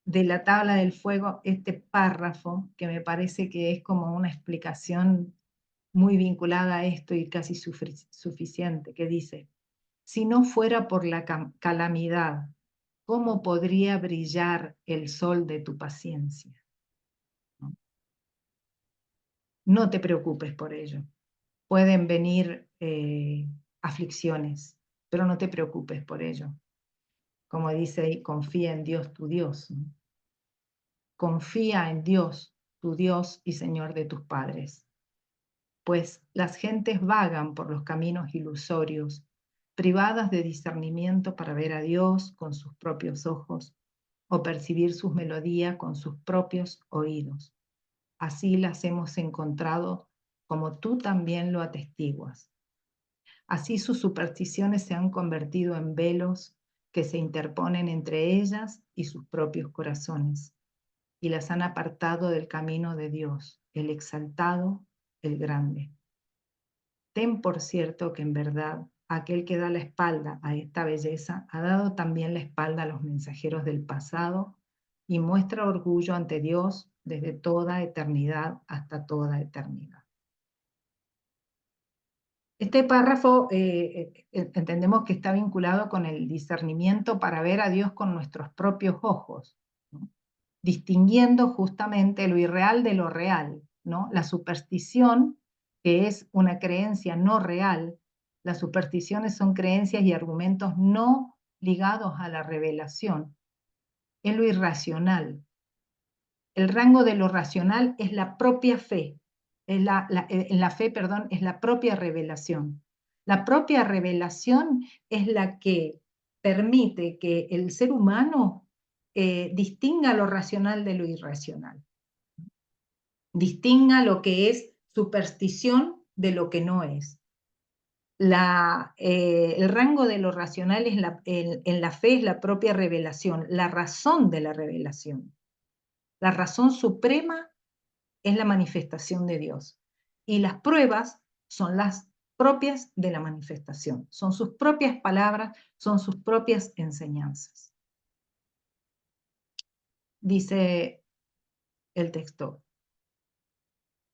de la tabla del fuego este párrafo que me parece que es como una explicación muy vinculada a esto y casi suficiente, que dice, si no fuera por la calamidad, ¿cómo podría brillar el sol de tu paciencia? ¿No? No te preocupes por ello. Pueden venir aflicciones, pero no te preocupes por ello. Como dice ahí, confía en Dios tu Dios, ¿no? Confía en Dios, tu Dios y Señor de tus padres. Pues las gentes vagan por los caminos ilusorios, privadas de discernimiento para ver a Dios con sus propios ojos o percibir sus melodías con sus propios oídos. Así las hemos encontrado como tú también lo atestiguas. Así sus supersticiones se han convertido en velos que se interponen entre ellas y sus propios corazones, y las han apartado del camino de Dios, el exaltado, el grande. Ten por cierto que en verdad aquel que da la espalda a esta belleza ha dado también la espalda a los mensajeros del pasado y muestra orgullo ante Dios desde toda eternidad hasta toda eternidad. Este párrafo entendemos que está vinculado con el discernimiento para ver a Dios con nuestros propios ojos, ¿no? Distinguiendo justamente lo irreal de lo real, ¿no? La superstición, que es una creencia no real, las supersticiones son creencias y argumentos no ligados a la revelación, es lo irracional. El rango de lo racional es la propia fe, es la fe, perdón, es la propia revelación. La propia revelación es la que permite que el ser humano distinga lo racional de lo irracional, distinga lo que es superstición de lo que no es. El rango de lo racional es en la fe es la propia revelación, la razón de la revelación. La razón suprema es la manifestación de Dios. Y las pruebas son las propias de la manifestación, son sus propias palabras, son sus propias enseñanzas. Dice el texto,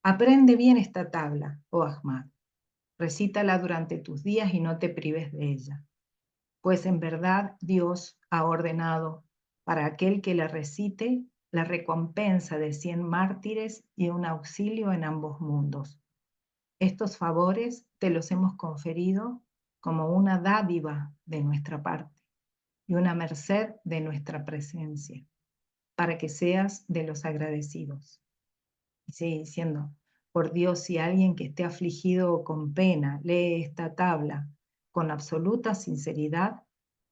aprende bien esta tabla, oh Ahmad, recítala durante tus días y no te prives de ella, pues en verdad Dios ha ordenado para aquel que la recite la recompensa de 100 mártires y un auxilio en ambos mundos. Estos favores te los hemos conferido como una dádiva de nuestra parte y una merced de nuestra presencia, para que seas de los agradecidos. Y sigue diciendo, por Dios, si alguien que esté afligido o con pena lee esta tabla con absoluta sinceridad,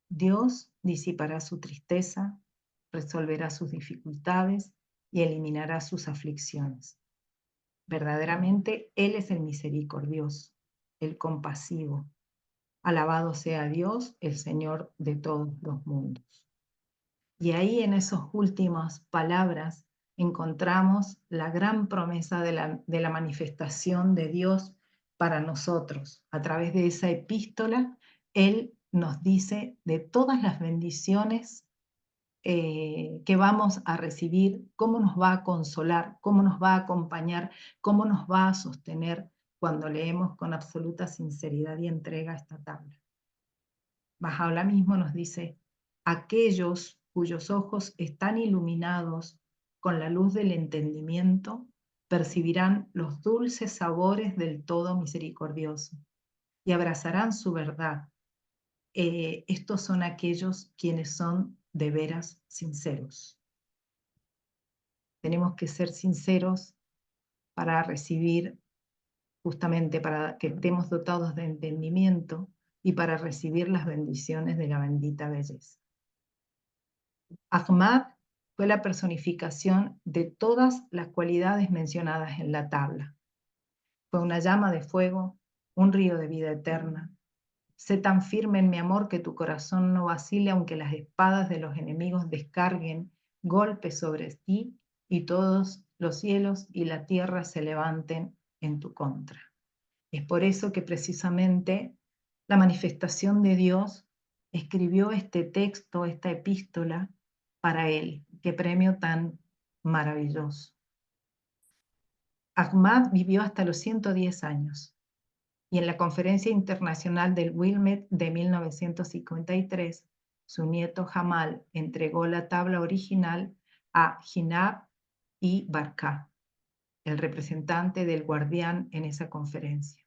Dios disipará su tristeza, resolverá sus dificultades y eliminará sus aflicciones. Verdaderamente Él es el misericordioso, el compasivo. Alabado sea Dios, el Señor de todos los mundos. Y ahí en esas últimas palabras encontramos la gran promesa de la manifestación de Dios para nosotros. A través de esa epístola, Él nos dice de todas las bendiciones que vamos a recibir, cómo nos va a consolar, cómo nos va a acompañar, cómo nos va a sostener cuando leemos con absoluta sinceridad y entrega esta tabla. Baha'u'lláh mismo nos dice, aquellos cuyos ojos están iluminados con la luz del entendimiento, percibirán los dulces sabores del todo misericordioso y abrazarán su verdad. Estos son aquellos quienes son de veras sinceros. Tenemos que ser sinceros para recibir, justamente para que estemos dotados de entendimiento y para recibir las bendiciones de la bendita belleza. Ahmad fue la personificación de todas las cualidades mencionadas en la tabla. Fue una llama de fuego, un río de vida eterna. Sé tan firme en mi amor que tu corazón no vacile aunque las espadas de los enemigos descarguen golpes sobre ti y todos los cielos y la tierra se levanten en tu contra. Es por eso que precisamente la manifestación de Dios escribió este texto, esta epístola, para él. Qué premio tan maravilloso. Ahmad vivió hasta los 110 años y en la Conferencia Internacional del Wilmette de 1953, su nieto Jamal entregó la tabla original a Jinab y Barká, el representante del guardián en esa conferencia.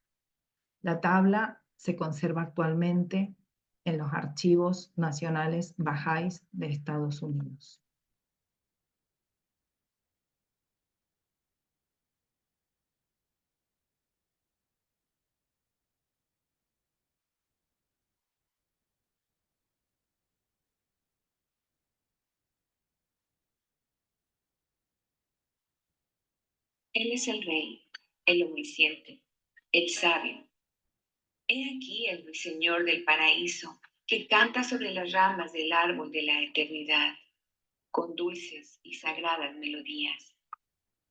La tabla se conserva actualmente en los archivos nacionales bahá'ís de Estados Unidos. Él es el Rey, el Omnisciente, el Sabio, He aquí el ruiseñor del paraíso, que canta sobre las ramas del árbol de la eternidad, con dulces y sagradas melodías,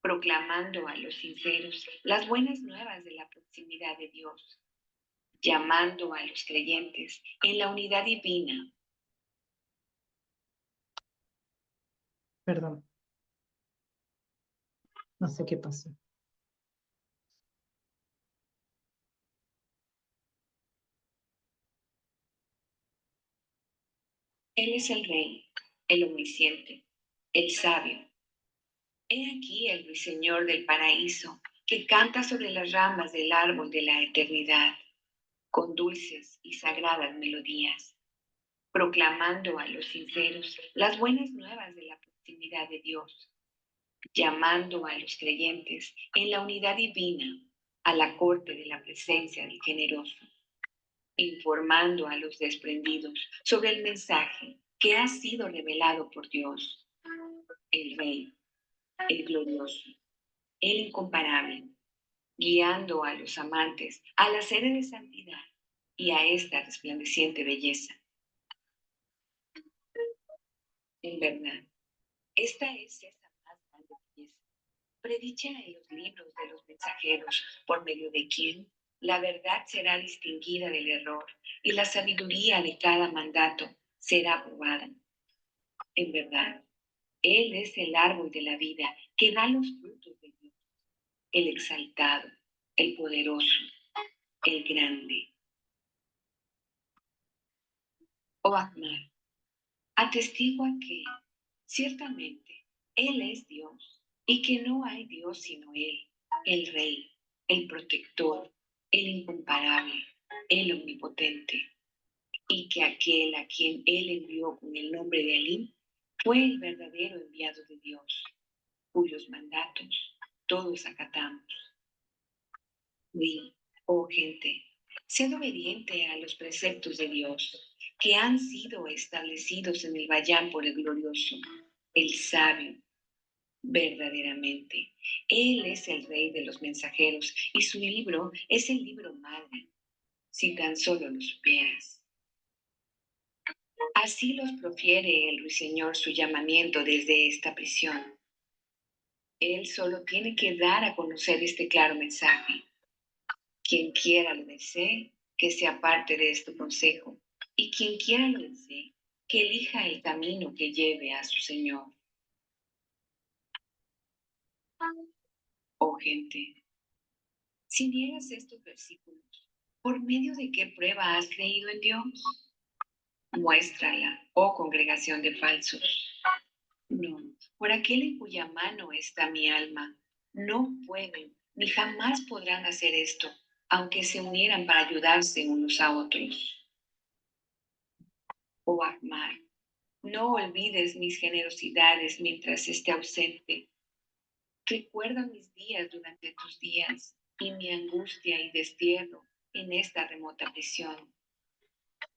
proclamando a los sinceros las buenas nuevas de la proximidad de Dios, llamando a los creyentes en la unidad divina. Perdón, no sé qué pasó. Él es el Rey, el omnisciente, el sabio. He aquí el ruiseñor del paraíso, que canta sobre las ramas del árbol de la eternidad, con dulces y sagradas melodías, proclamando a los sinceros las buenas nuevas de la proximidad de Dios, llamando a los creyentes en la unidad divina a la corte de la presencia del generoso, informando a los desprendidos sobre el mensaje que ha sido revelado por Dios, el Rey, el glorioso, el incomparable, guiando a los amantes a la sede de santidad y a esta resplandeciente belleza. En verdad, esta es esa más grande belleza, predicha en los libros de los mensajeros, por medio de quien la verdad será distinguida del error y la sabiduría de cada mandato será probada. En verdad, Él es el árbol de la vida que da los frutos de Dios, el exaltado, el poderoso, el grande. Oh Ahmar, atestigua que, ciertamente, Él es Dios y que no hay Dios sino Él, el Rey, el protector, el incomparable, el omnipotente, y que aquel a quien Él envió con el nombre de Alim fue el verdadero enviado de Dios, cuyos mandatos todos acatamos. Di, oh gente, sed obediente a los preceptos de Dios, que han sido establecidos en el Bayán por el glorioso, el sabio, verdaderamente. Él es el rey de los mensajeros y su libro es el libro madre, si tan solo lo supieras. Así los profiere el ruiseñor su llamamiento desde esta prisión. Él solo tiene que dar a conocer este claro mensaje. Quien quiera lo desee, que sea parte de este consejo, y quien quiera lo desee, que elija el camino que lleve a su Señor. Oh gente, si niegas estos versículos, ¿por medio de qué prueba has creído en Dios? Muéstrala, oh congregación de falsos. No, por aquel en cuya mano está mi alma, no pueden ni jamás podrán hacer esto, aunque se unieran para ayudarse unos a otros. Oh Ahmar, no olvides mis generosidades mientras esté ausente. Recuerda mis días durante tus días y mi angustia y destierro en esta remota prisión.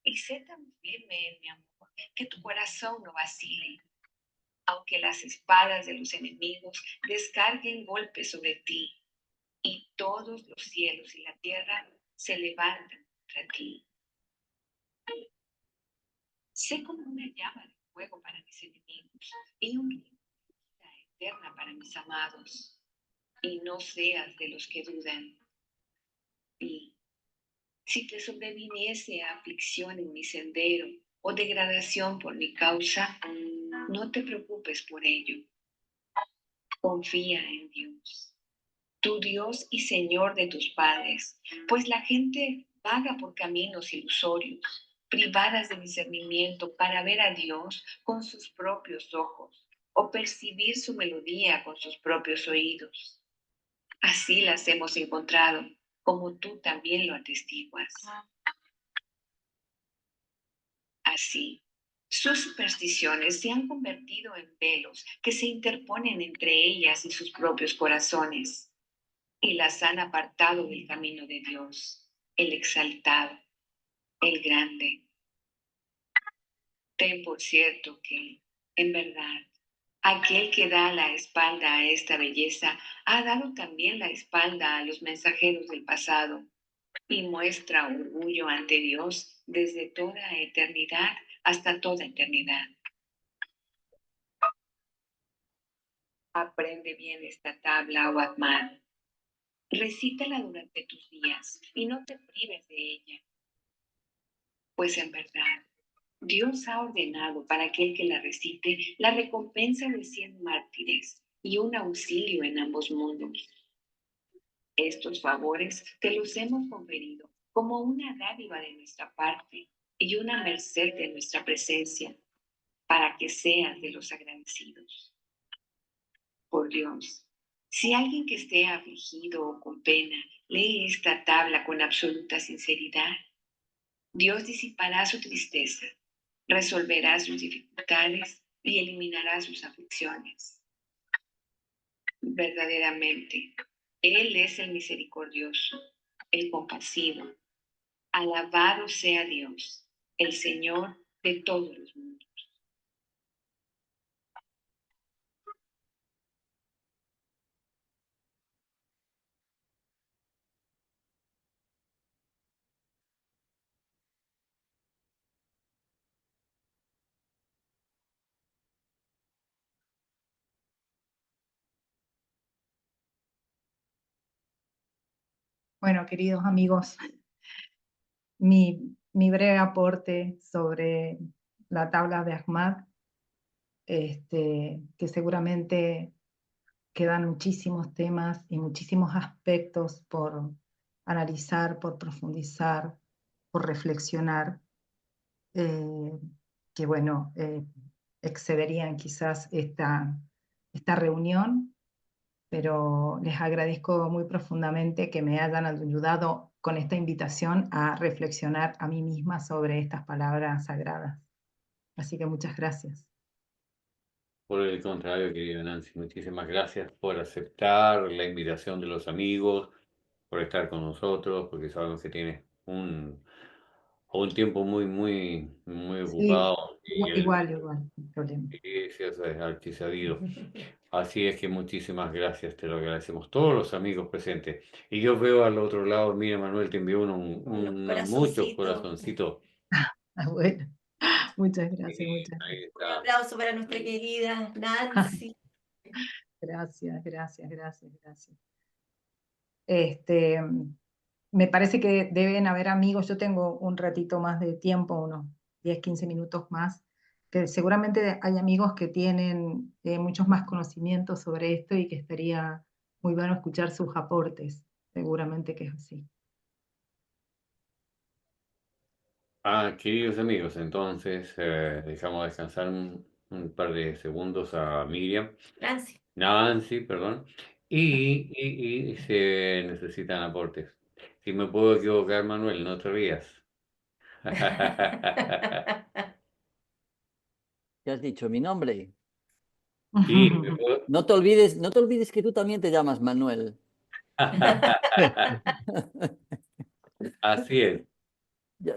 Y sé tan firme en mi amor que tu corazón no vacile, aunque las espadas de los enemigos descarguen golpes sobre ti y todos los cielos y la tierra se levantan contra ti. Sé como una llama de fuego para mis enemigos y un río de vida eterna para mis amados. Y no seas de los que dudan. Y si te sobreviniese aflicción en mi sendero o degradación por mi causa, no te preocupes por ello. Confía en Dios, tu Dios y Señor de tus padres, pues la gente vaga por caminos ilusorios, privadas de discernimiento para ver a Dios con sus propios ojos o percibir su melodía con sus propios oídos. Así las hemos encontrado, como tú también lo atestiguas. Así, sus supersticiones se han convertido en velos que se interponen entre ellas y sus propios corazones, y las han apartado del camino de Dios, el exaltado, el grande. Ten por cierto que, en verdad, aquel que da la espalda a esta belleza ha dado también la espalda a los mensajeros del pasado, y muestra orgullo ante Dios desde toda eternidad hasta toda eternidad. Aprende bien esta tabla, oh Ahmad. Recítala durante tus días y no te prives de ella, pues en verdad Dios ha ordenado para aquel que la recite la recompensa de 100 mártires y un auxilio en ambos mundos. Estos favores te los hemos conferido como una dádiva de nuestra parte y una merced de nuestra presencia, para que seas de los agradecidos. Por Dios, si alguien que esté afligido o con pena lee esta tabla con absoluta sinceridad, Dios disipará su tristeza, resolverá sus dificultades y eliminará sus aflicciones. Verdaderamente, Él es el misericordioso, el compasivo. Alabado sea Dios, el Señor de todos los mundos. Bueno, queridos amigos, mi breve aporte sobre la tabla de Ahmad, que seguramente quedan muchísimos temas y muchísimos aspectos por analizar, por profundizar, por reflexionar, que bueno, excederían quizás esta reunión, pero les agradezco muy profundamente que me hayan ayudado con esta invitación a reflexionar a mí misma sobre estas palabras sagradas. Así que muchas gracias. Por el contrario, querida Nancy, muchísimas gracias por aceptar la invitación de los amigos, por estar con nosotros, porque sabemos que tienes un tiempo muy Sí, ocupado y igual, no hay problema. sí, eso es archisabido. Así es que muchísimas gracias, te lo agradecemos todos los amigos presentes. Y yo veo al otro lado, mira Manuel, te envió muchos corazoncitos. Ah, bueno, muchas Sí, gracias, muchas ahí gracias. Un está. aplauso para nuestra querida Nancy. Gracias, gracias, gracias, gracias. Este, me parece que deben haber amigos, yo tengo un ratito más de tiempo, unos 10, 15 minutos más, que seguramente hay amigos que tienen muchos más conocimientos sobre esto y que estaría muy bueno escuchar sus aportes, seguramente que es así. Queridos amigos, entonces dejamos descansar un par de segundos a Miriam, Nancy, perdón, y se necesitan aportes. Si me puedo equivocar, Manuel, no te rías. ¿Qué has dicho? ¿Mi nombre? Sí, me puedo- No te olvides que tú también te llamas Manuel. Así es.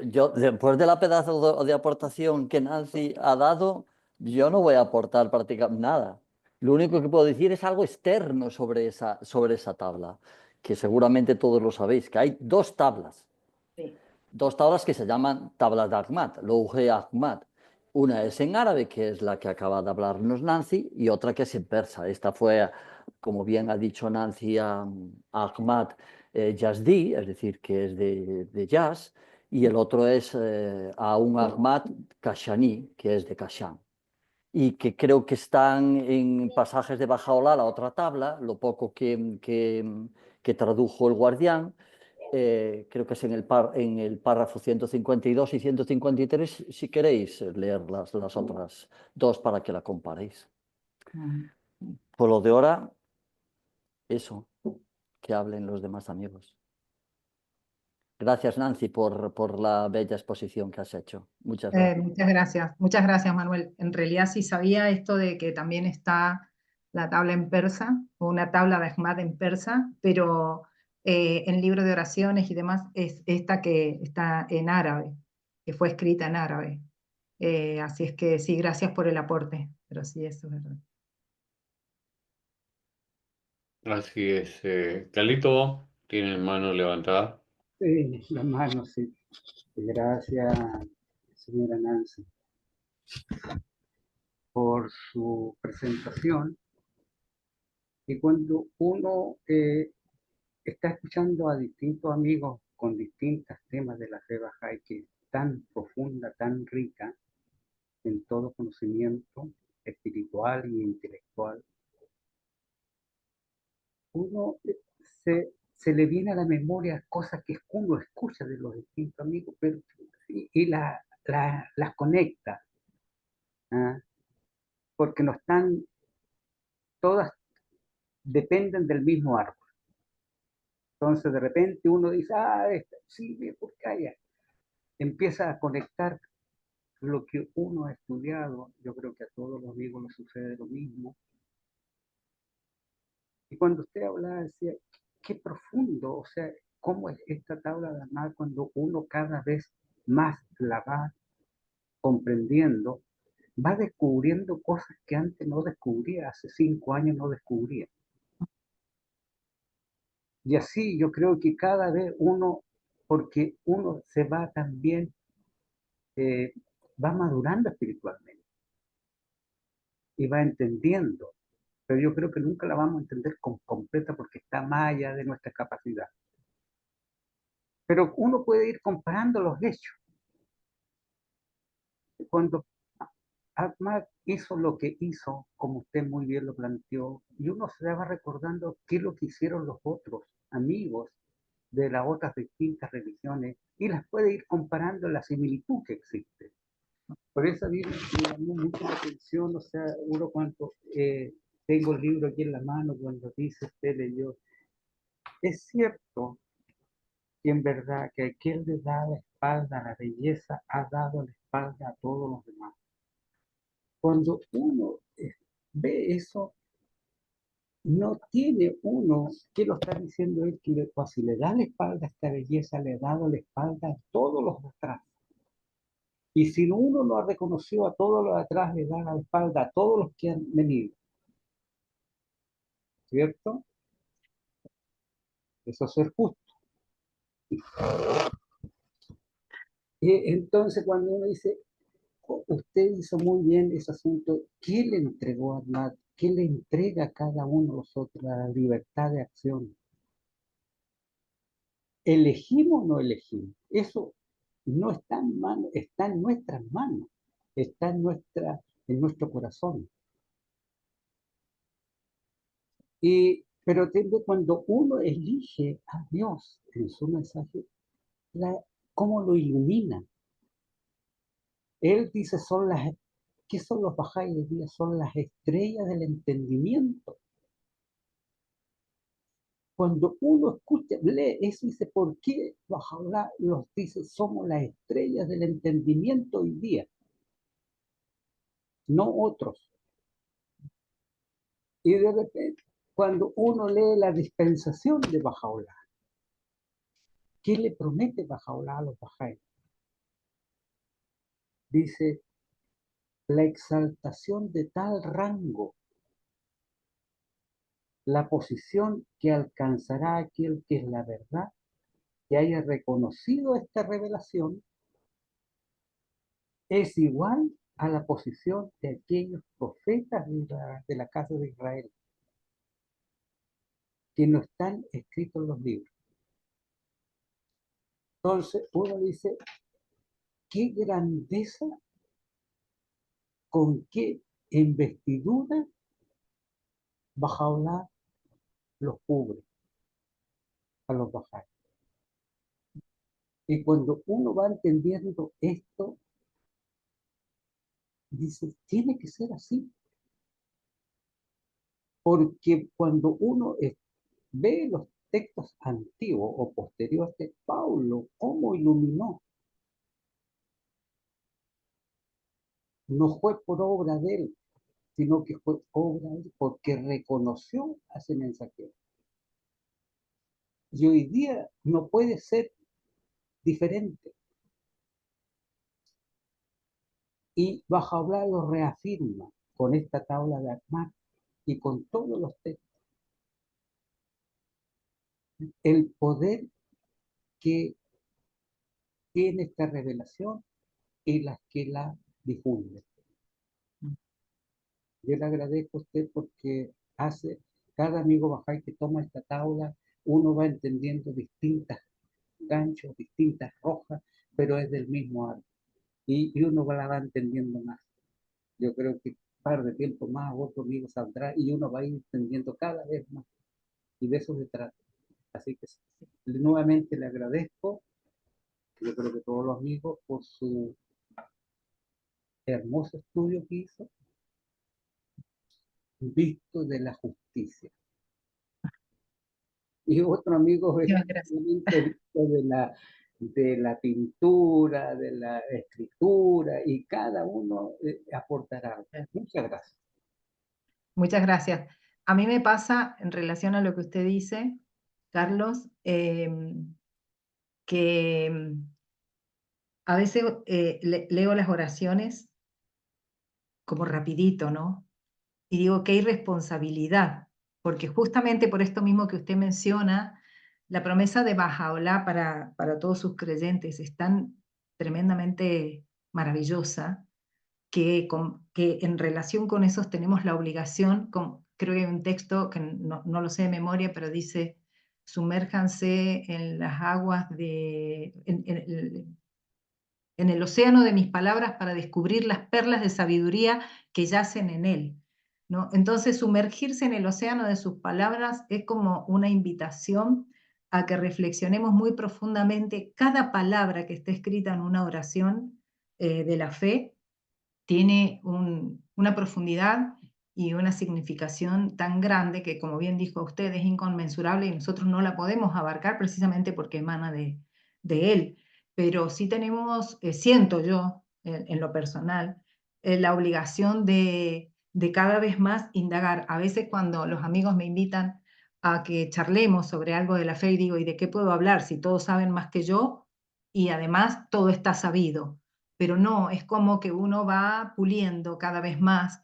Yo, después de la pedazo de aportación que Nancy ha dado, yo no voy a aportar prácticamente nada. Lo único que puedo decir es algo externo sobre esa tabla, que seguramente todos lo sabéis, que hay dos tablas. Sí. Dos tablas que se llaman tablas de Ahmad, Louhe Ahmad. Una es en árabe, que es la que acaba de hablarnos Nancy, y otra que es en persa. Esta fue, como bien ha dicho Nancy, a Ahmad Yazdi, es decir, que es de Yaz, y el otro es a un Ahmad Kashani, que es de Kashan. Y que creo que están en pasajes de Bajaola, la otra tabla, lo poco que tradujo el Guardián, creo que es en el párrafo 152 y 153, si queréis leer las otras dos para que la comparéis. Por lo de ahora, eso, que hablen los demás amigos. Gracias, Nancy, por la bella exposición que has hecho. Muchas gracias. Muchas gracias, Manuel. En realidad sí sabía esto de que también está la tabla en persa, o una tabla de Ahmad en persa, pero en libro de oraciones y demás es esta que está en árabe, que fue escrita en árabe. Así es que sí, gracias por el aporte, pero sí, eso es verdad. Así es. Carlito, tiene mano levantada. Las manos, sí. Gracias, señora Nancy, por su presentación. Y cuando uno está escuchando a distintos amigos con distintos temas de la fe Bahá'í, que es tan profunda, tan rica en todo conocimiento espiritual y intelectual, uno se le viene a la memoria cosas que uno escucha de los distintos amigos, pero, y las conecta, ¿ah? Porque no están, todas dependen del mismo árbol. Entonces de repente uno dice, sí, ¿por qué allá? Empieza a conectar lo que uno ha estudiado. Yo creo que a todos los amigos les sucede lo mismo. Y cuando usted hablaba, decía, qué profundo, o sea, cómo es esta tabla de Ahmad cuando uno cada vez más la va comprendiendo, va descubriendo cosas que antes no descubría, hace 5 años no descubría. Y así yo creo que cada vez uno, porque uno se va también, va madurando espiritualmente y va entendiendo, pero yo creo que nunca la vamos a entender completa porque está más allá de nuestra capacidad. Pero uno puede ir comparando los hechos. Cuando Ahmad hizo lo que hizo, como usted muy bien lo planteó, y uno se va recordando qué es lo que hicieron los otros amigos de las otras distintas religiones y las puede ir comparando la similitud que existe. Por eso a mí me llamó mucho la atención, o sea, uno cuando tengo el libro aquí en la mano, cuando dice usted leyó, es cierto que en verdad que aquel le da la espalda a la belleza ha dado la espalda a todos los demás. Cuando uno ve eso, no tiene uno, ¿qué lo está diciendo él? Que si le da la espalda a esta belleza, le ha dado la espalda a todos los de atrás. Y si uno no ha reconocido a todos los de atrás, le da la espalda a todos los que han venido. ¿Cierto? Eso es ser justo. Entonces, cuando uno dice, usted hizo muy bien ese asunto, ¿qué le entregó a Ahmad? ¿Qué le entrega a cada uno de nosotros la libertad de acción? ¿Elegimos o no elegimos? Eso no está en manos, está en nuestras manos, está en nuestro corazón. Pero cuando uno elige a Dios en su mensaje, ¿cómo lo ilumina? Él dice, ¿qué son los Bahá'í de día? Son las estrellas del entendimiento. Cuando uno escucha, lee eso, dice, ¿por qué Bahá'u'lláh los dice, somos las estrellas del entendimiento hoy día? No otros. Y de repente, cuando uno lee la dispensación de Bahá'u'lláh, ¿qué le promete Bahá'u'lláh a los Bahá'í? Dice, la exaltación de tal rango, la posición que alcanzará aquel que es la verdad, que haya reconocido esta revelación, es igual a la posición de aquellos profetas de la casa de Israel, que no están escritos en los libros. Entonces uno dice, qué grandeza, con qué investidura Bahá'u'lláh los cubre a los Bahá'í. Y cuando uno va entendiendo esto, dice, tiene que ser así. Porque cuando uno ve los textos antiguos o posteriores de Pablo, cómo iluminó, no fue por obra de él, sino que fue obra de él porque reconoció a ese mensajero. Y hoy día no puede ser diferente. Y Bahá'u'lláh lo reafirma con esta tabla de Ahmad y con todos los textos. El poder que tiene esta revelación y las que la difunden. Yo le agradezco a usted porque hace, cada amigo bajay que toma esta tabla, uno va entendiendo distintas ganchos, distintas rojas, pero es del mismo árbol. Y uno la va entendiendo más. Yo creo que un par de tiempo más otro amigo saldrá y uno va a ir entendiendo cada vez más. Y de eso se trata. Así que nuevamente le agradezco, yo creo que todos los amigos, por su hermoso estudio que hizo, visto de la justicia. Y otro amigo Muchas gracias. visto de la pintura, de la escritura, y cada uno aportará. Muchas gracias. Muchas gracias. A mí me pasa, en relación a lo que usted dice, Carlos, que a veces leo las oraciones como rapidito, ¿no? Y digo que hay responsabilidad, porque justamente por esto mismo que usted menciona, la promesa de Bajaolá para todos sus creyentes es tan tremendamente maravillosa que en relación con eso tenemos la obligación, creo que hay un texto que no lo sé de memoria, pero dice, sumérjanse en las aguas en el océano de mis palabras para descubrir las perlas de sabiduría que yacen en él, ¿no? Entonces, sumergirse en el océano de sus palabras es como una invitación a que reflexionemos muy profundamente cada palabra que esté escrita en una oración de la fe tiene una profundidad y una significación tan grande que, como bien dijo usted, es inconmensurable y nosotros no la podemos abarcar precisamente porque emana de él. Pero sí tenemos, siento yo, en lo personal, la obligación de cada vez más indagar. A veces cuando los amigos me invitan a que charlemos sobre algo de la fe y digo, ¿y de qué puedo hablar si todos saben más que yo? Y además todo está sabido. Pero no, es como que uno va puliendo cada vez más,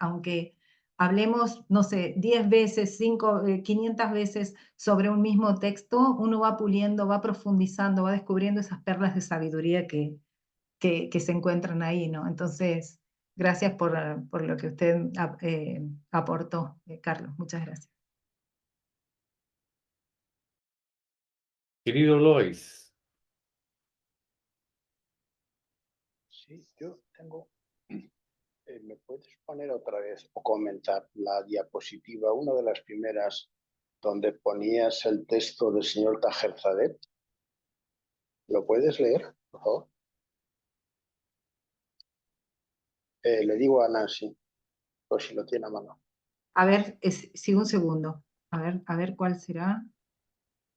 aunque hablemos, no sé, 10 veces, 500 veces sobre un mismo texto, uno va puliendo, va profundizando, va descubriendo esas perlas de sabiduría que se encuentran ahí, ¿no? Entonces, gracias por lo que usted aportó, Carlos. Muchas gracias. Querido Lois, Sí, yo tengo. ¿Me puedes poner otra vez o comentar la diapositiva, una de las primeras, donde ponías el texto del señor Tajerzadet? ¿Lo puedes leer, por favor? Le digo a Nancy, por si lo tiene a mano. A ver, sigo un segundo. A ver cuál será.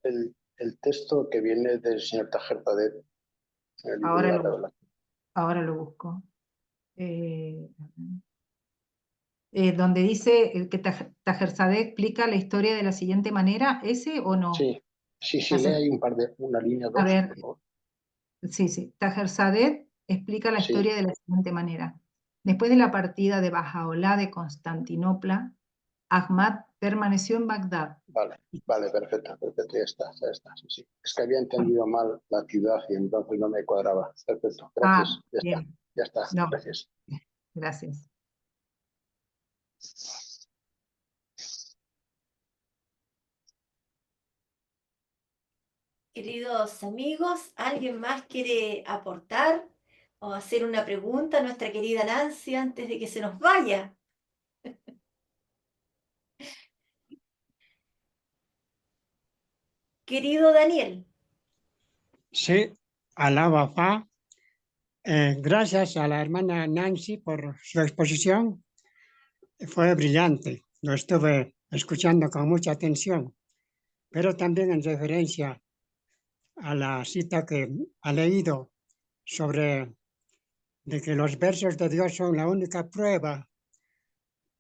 El texto que viene del señor Tajerzadet en el libro de la Revelación. Ahora lo busco. Donde dice que Tajersadeh explica la historia de la siguiente manera, ¿ese o no? Sí, lee ahí una línea, dos, A ver, por favor. sí. Tajersadeh explica la Sí. historia de la siguiente manera. Después de la partida de Bajaolá de Constantinopla, Ahmad permaneció en Bagdad. Vale, perfecto, ya está, sí. Es que había entendido mal la ciudad y entonces no me cuadraba. Perfecto, gracias, ya está, No, gracias. Gracias. Queridos amigos, ¿alguien más quiere aportar o hacer una pregunta a nuestra querida Nancy antes de que se nos vaya? Querido Daniel. Sí, alaba fa. Gracias a la hermana Nancy por su exposición. Fue brillante. Lo estuve escuchando con mucha atención, pero también en referencia a la cita que ha leído sobre de que los versos de Dios son la única prueba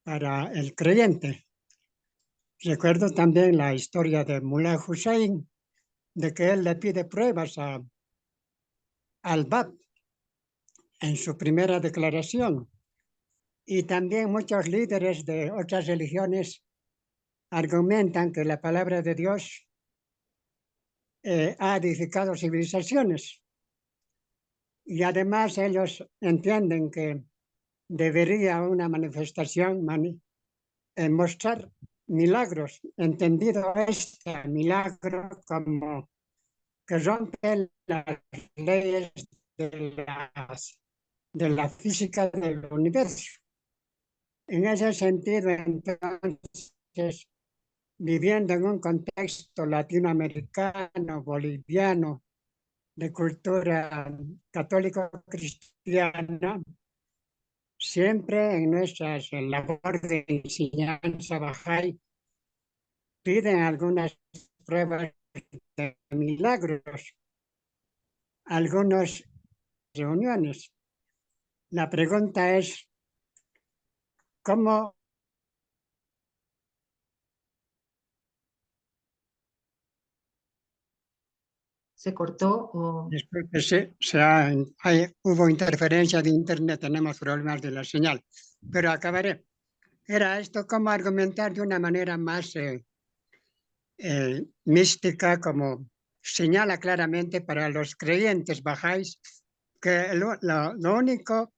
para el creyente. Recuerdo también la historia de Mullah Hussein, de que él le pide pruebas al Bab en su primera declaración. Y también muchos líderes de otras religiones argumentan que la palabra de Dios ha edificado civilizaciones. Y además ellos entienden que debería una manifestación mostrar milagros, entendido este milagro como que rompe las leyes de la física del universo. En ese sentido, entonces, viviendo en un contexto latinoamericano, boliviano, de cultura católico-cristiana, siempre en nuestras labores de enseñanza Bahá'í piden algunas pruebas de milagros, algunas reuniones. La pregunta es, ¿cómo ¿Se cortó o...? Disculpe, hubo interferencia de internet, tenemos problemas de la señal, pero acabaré. Era esto cómo argumentar de una manera más mística, como señala claramente para los creyentes bajáis, que lo único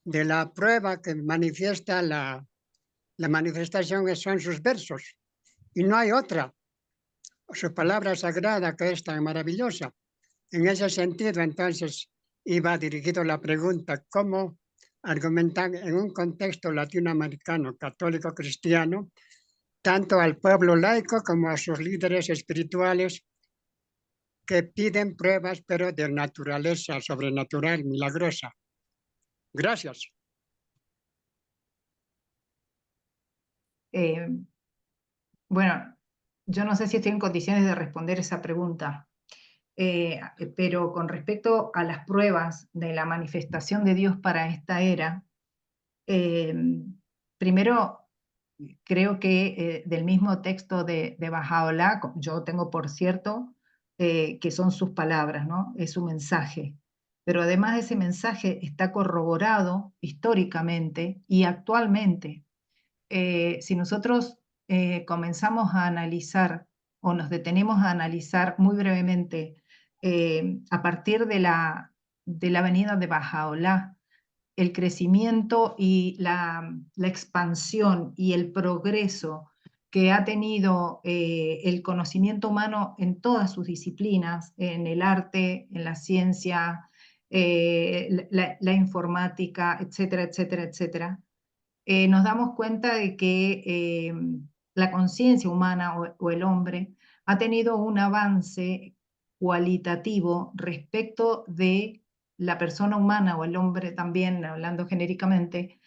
de la prueba que manifiesta la manifestación son sus versos, y no hay otra, su palabra sagrada que es tan maravillosa. En ese sentido, entonces, iba dirigido la pregunta, ¿cómo argumentar en un contexto latinoamericano católico-cristiano, tanto al pueblo laico como a sus líderes espirituales que piden pruebas, pero de naturaleza sobrenatural, milagrosa? Gracias. Bueno, yo no sé si estoy en condiciones de responder esa pregunta. Pero con respecto a las pruebas de la manifestación de Dios para esta era, primero creo que del mismo texto de Bahá'u'lláh, yo tengo por cierto que son sus palabras, ¿no? Es su mensaje. Pero además de ese mensaje está corroborado históricamente y actualmente. Si nosotros comenzamos a analizar o nos detenemos a analizar muy brevemente a partir de la venida de Bahá'u'lláh, el crecimiento y la expansión y el progreso que ha tenido el conocimiento humano en todas sus disciplinas, en el arte, en la ciencia, la informática, etcétera, etcétera, etcétera, nos damos cuenta de que la conciencia humana o el hombre ha tenido un avance cualitativo respecto de la persona humana o el hombre también, hablando genéricamente,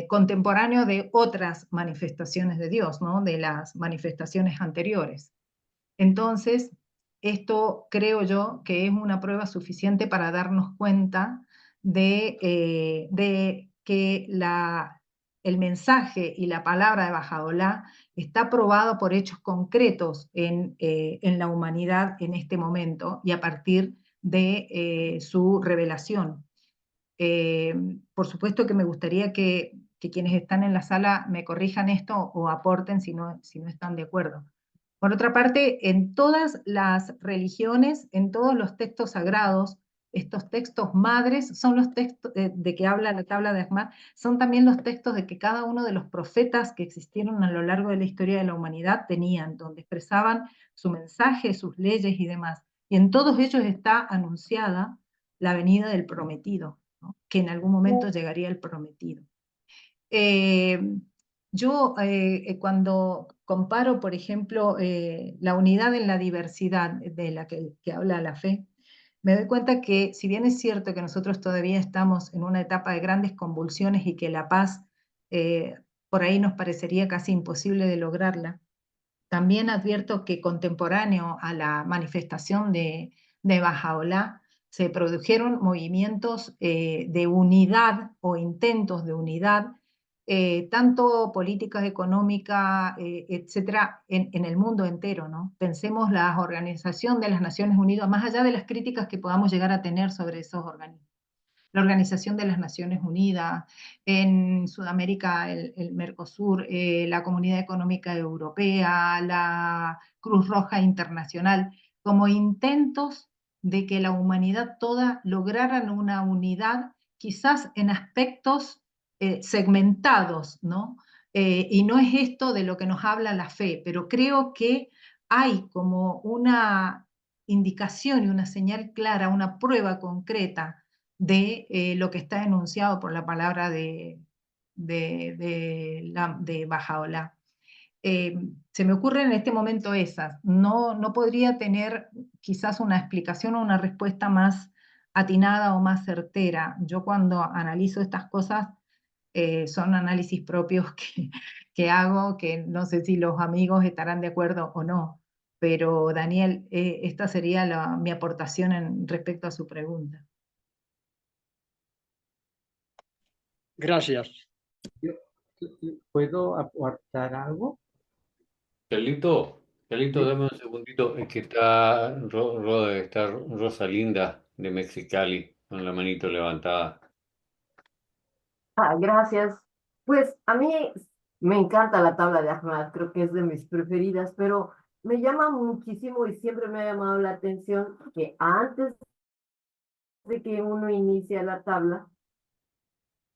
contemporáneo de otras manifestaciones de Dios, ¿no? De las manifestaciones anteriores. Entonces, esto creo yo que es una prueba suficiente para darnos cuenta de que el mensaje y la palabra de Bahá'u'lláh está probado por hechos concretos en la humanidad en este momento y a partir de su revelación. Por supuesto que me gustaría que quienes están en la sala me corrijan esto o aporten si no están de acuerdo. Por otra parte, en todas las religiones, en todos los textos sagrados, estos textos madres son los textos de que habla la tabla de Ahmad, son también los textos de que cada uno de los profetas que existieron a lo largo de la historia de la humanidad tenían, donde expresaban su mensaje, sus leyes y demás. Y en todos ellos está anunciada la venida del prometido, ¿no? Que en algún momento llegaría el prometido. Yo cuando comparo, por ejemplo, la unidad en la diversidad de la que habla la fe, me doy cuenta que si bien es cierto que nosotros todavía estamos en una etapa de grandes convulsiones y que la paz por ahí nos parecería casi imposible de lograrla, también advierto que contemporáneo a la manifestación de Bahá'u'lláh se produjeron movimientos de unidad o intentos de unidad, tanto política, económica, etcétera, en el mundo entero, ¿no? Pensemos la Organización de las Naciones Unidas, más allá de las críticas que podamos llegar a tener sobre esos organismos. La Organización de las Naciones Unidas, en Sudamérica el Mercosur, la Comunidad Económica Europea, la Cruz Roja Internacional, como intentos de que la humanidad toda lograran una unidad, quizás en aspectos segmentados, ¿no? Y no es esto de lo que nos habla la fe, pero creo que hay como una indicación y una señal clara, una prueba concreta de lo que está enunciado por la palabra de Bahá'u'lláh. Se me ocurren en este momento esas. No podría tener quizás una explicación o una respuesta más atinada o más certera. Yo cuando analizo estas cosas, son análisis propios que hago, que no sé si los amigos estarán de acuerdo o no. Pero Daniel, esta sería mi aportación respecto a su pregunta. Gracias. ¿Puedo aportar algo? Carlito, Sí. dame un segundito. Es que está, está Rosalinda de Mexicali con la manito levantada. Ah, gracias. Pues a mí me encanta la tabla de Ahmad, creo que es de mis preferidas, pero me llama muchísimo y siempre me ha llamado la atención que antes de que uno inicia la tabla,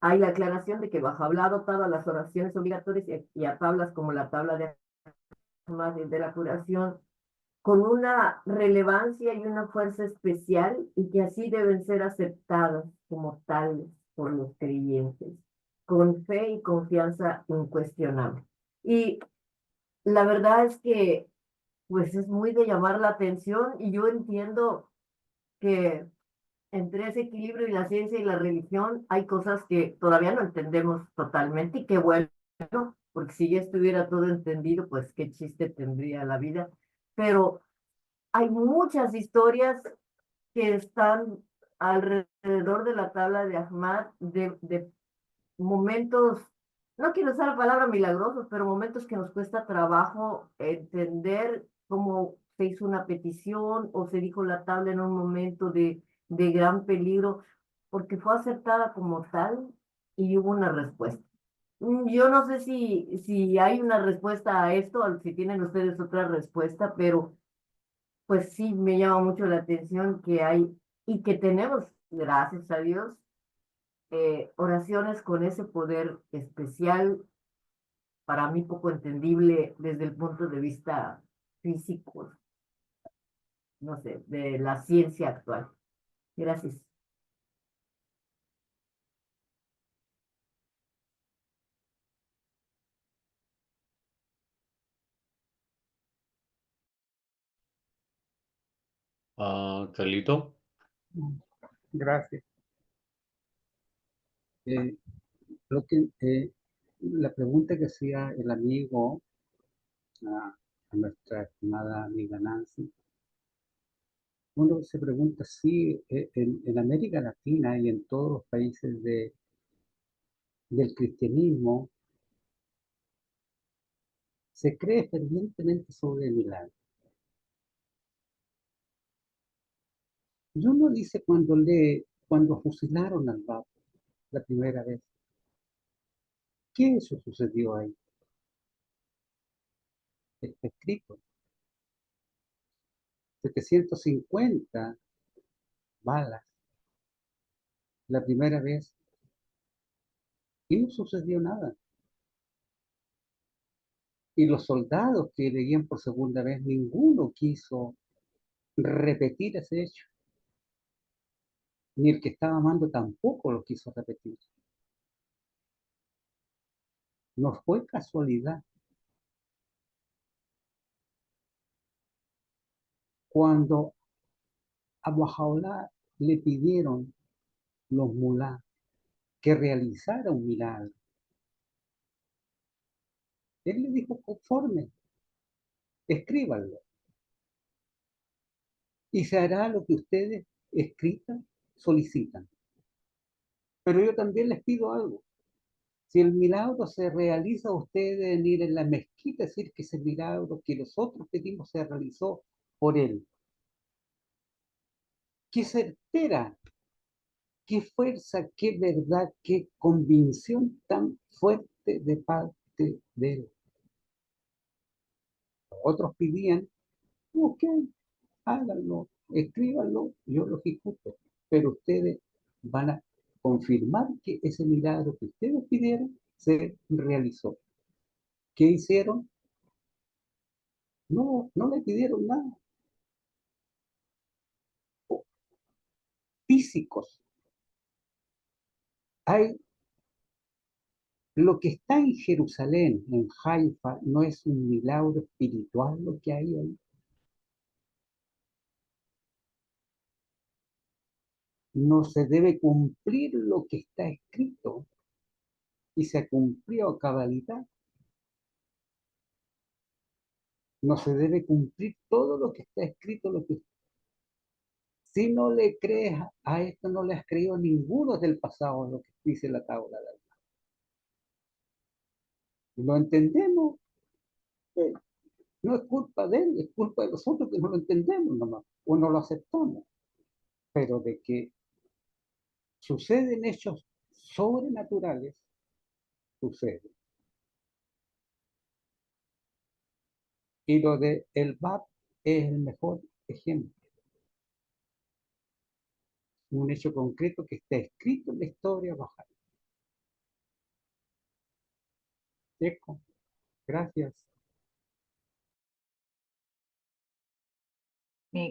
hay la aclaración de que Bahá'u'lláh ha dotado a las oraciones obligatorias y a tablas como la tabla de Ahmad de la curación con una relevancia y una fuerza especial y que así deben ser aceptadas como tales por los creyentes, con fe y confianza incuestionable. Y la verdad es que pues es muy de llamar la atención y yo entiendo que entre ese equilibrio y la ciencia y la religión hay cosas que todavía no entendemos totalmente y qué bueno, porque si ya estuviera todo entendido, pues qué chiste tendría la vida. Pero hay muchas historias que están alrededor de la tabla de Ahmad, de momentos, no quiero usar la palabra milagrosos, pero momentos que nos cuesta trabajo entender cómo se hizo una petición o se dijo la tabla en un momento de gran peligro, porque fue aceptada como tal y hubo una respuesta. Yo no sé si hay una respuesta a esto, o si tienen ustedes otra respuesta, pero pues sí me llama mucho la atención que hay y que tenemos, gracias a Dios, oraciones con ese poder especial, para mí poco entendible desde el punto de vista físico, no sé, de la ciencia actual. Gracias. Carlito. Gracias. La pregunta que hacía el amigo a nuestra estimada amiga Nancy, uno se pregunta si en América Latina y en todos los países del cristianismo se cree fervientemente sobre el milagro. Y uno dice cuando fusilaron al Papa la primera vez, ¿qué eso sucedió ahí? Está escrito. 750 balas la primera vez y no sucedió nada. Y los soldados que leían por segunda vez, ninguno quiso repetir ese hecho. Ni el que estaba amando tampoco lo quiso repetir. No fue casualidad. Cuando a Bahá'u'lláh le pidieron los mulás que realizara un milagro, él le dijo conforme, escríbanlo. Y se hará lo que ustedes escritan, solicitan. Pero yo también les pido algo. Si el milagro se realiza, ustedes deben ir en la mezquita a decir que ese milagro que nosotros pedimos se realizó por él. Qué certera, qué fuerza, qué verdad, qué convicción tan fuerte de parte de él. Otros pedían, ok, háganlo, escríbanlo, yo lo ejecuto. Pero ustedes van a confirmar que ese milagro que ustedes pidieron se realizó. ¿Qué hicieron? No, no le pidieron nada. Físicos. Hay lo que está en Jerusalén, en Haifa, no es un milagro espiritual lo que hay ahí. No se debe cumplir lo que está escrito y se cumplió a cabalidad. No se debe cumplir todo lo que está escrito, si no le crees a esto, no le has creído a ninguno del pasado lo que dice la tabla de Alma. Lo entendemos, no es culpa de él, es culpa de nosotros que no lo entendemos nomás, o no lo aceptamos. Pero de que suceden hechos sobrenaturales, sucede. Y lo de el BAP es el mejor ejemplo. Un hecho concreto que está escrito en la historia baja. Eco, gracias.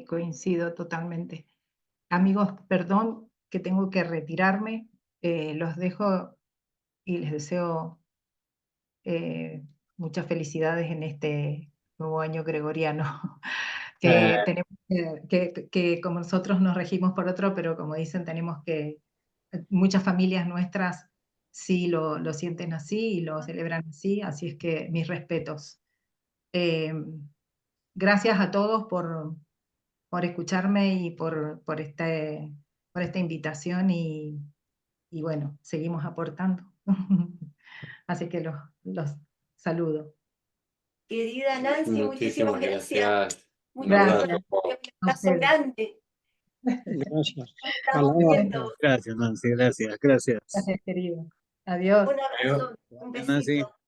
Coincido totalmente. Amigos, perdón que tengo que retirarme. Los dejo y les deseo muchas felicidades en este nuevo año gregoriano. Que tenemos que como nosotros nos regimos por otro, pero como dicen, tenemos que, muchas familias nuestras sí lo sienten así y lo celebran así es que mis respetos. Gracias a todos por escucharme y por esta invitación y bueno, seguimos aportando. Así que los saludo. Querida Nancy, muchísimas gracias. Muchas Gracias. gracias. Un A abrazo ustedes. grande. Gracias. Estamos Alaba. viendo. Gracias, Nancy, gracias, gracias. Gracias, querido. Adiós. Un abrazo, un Nancy. besito.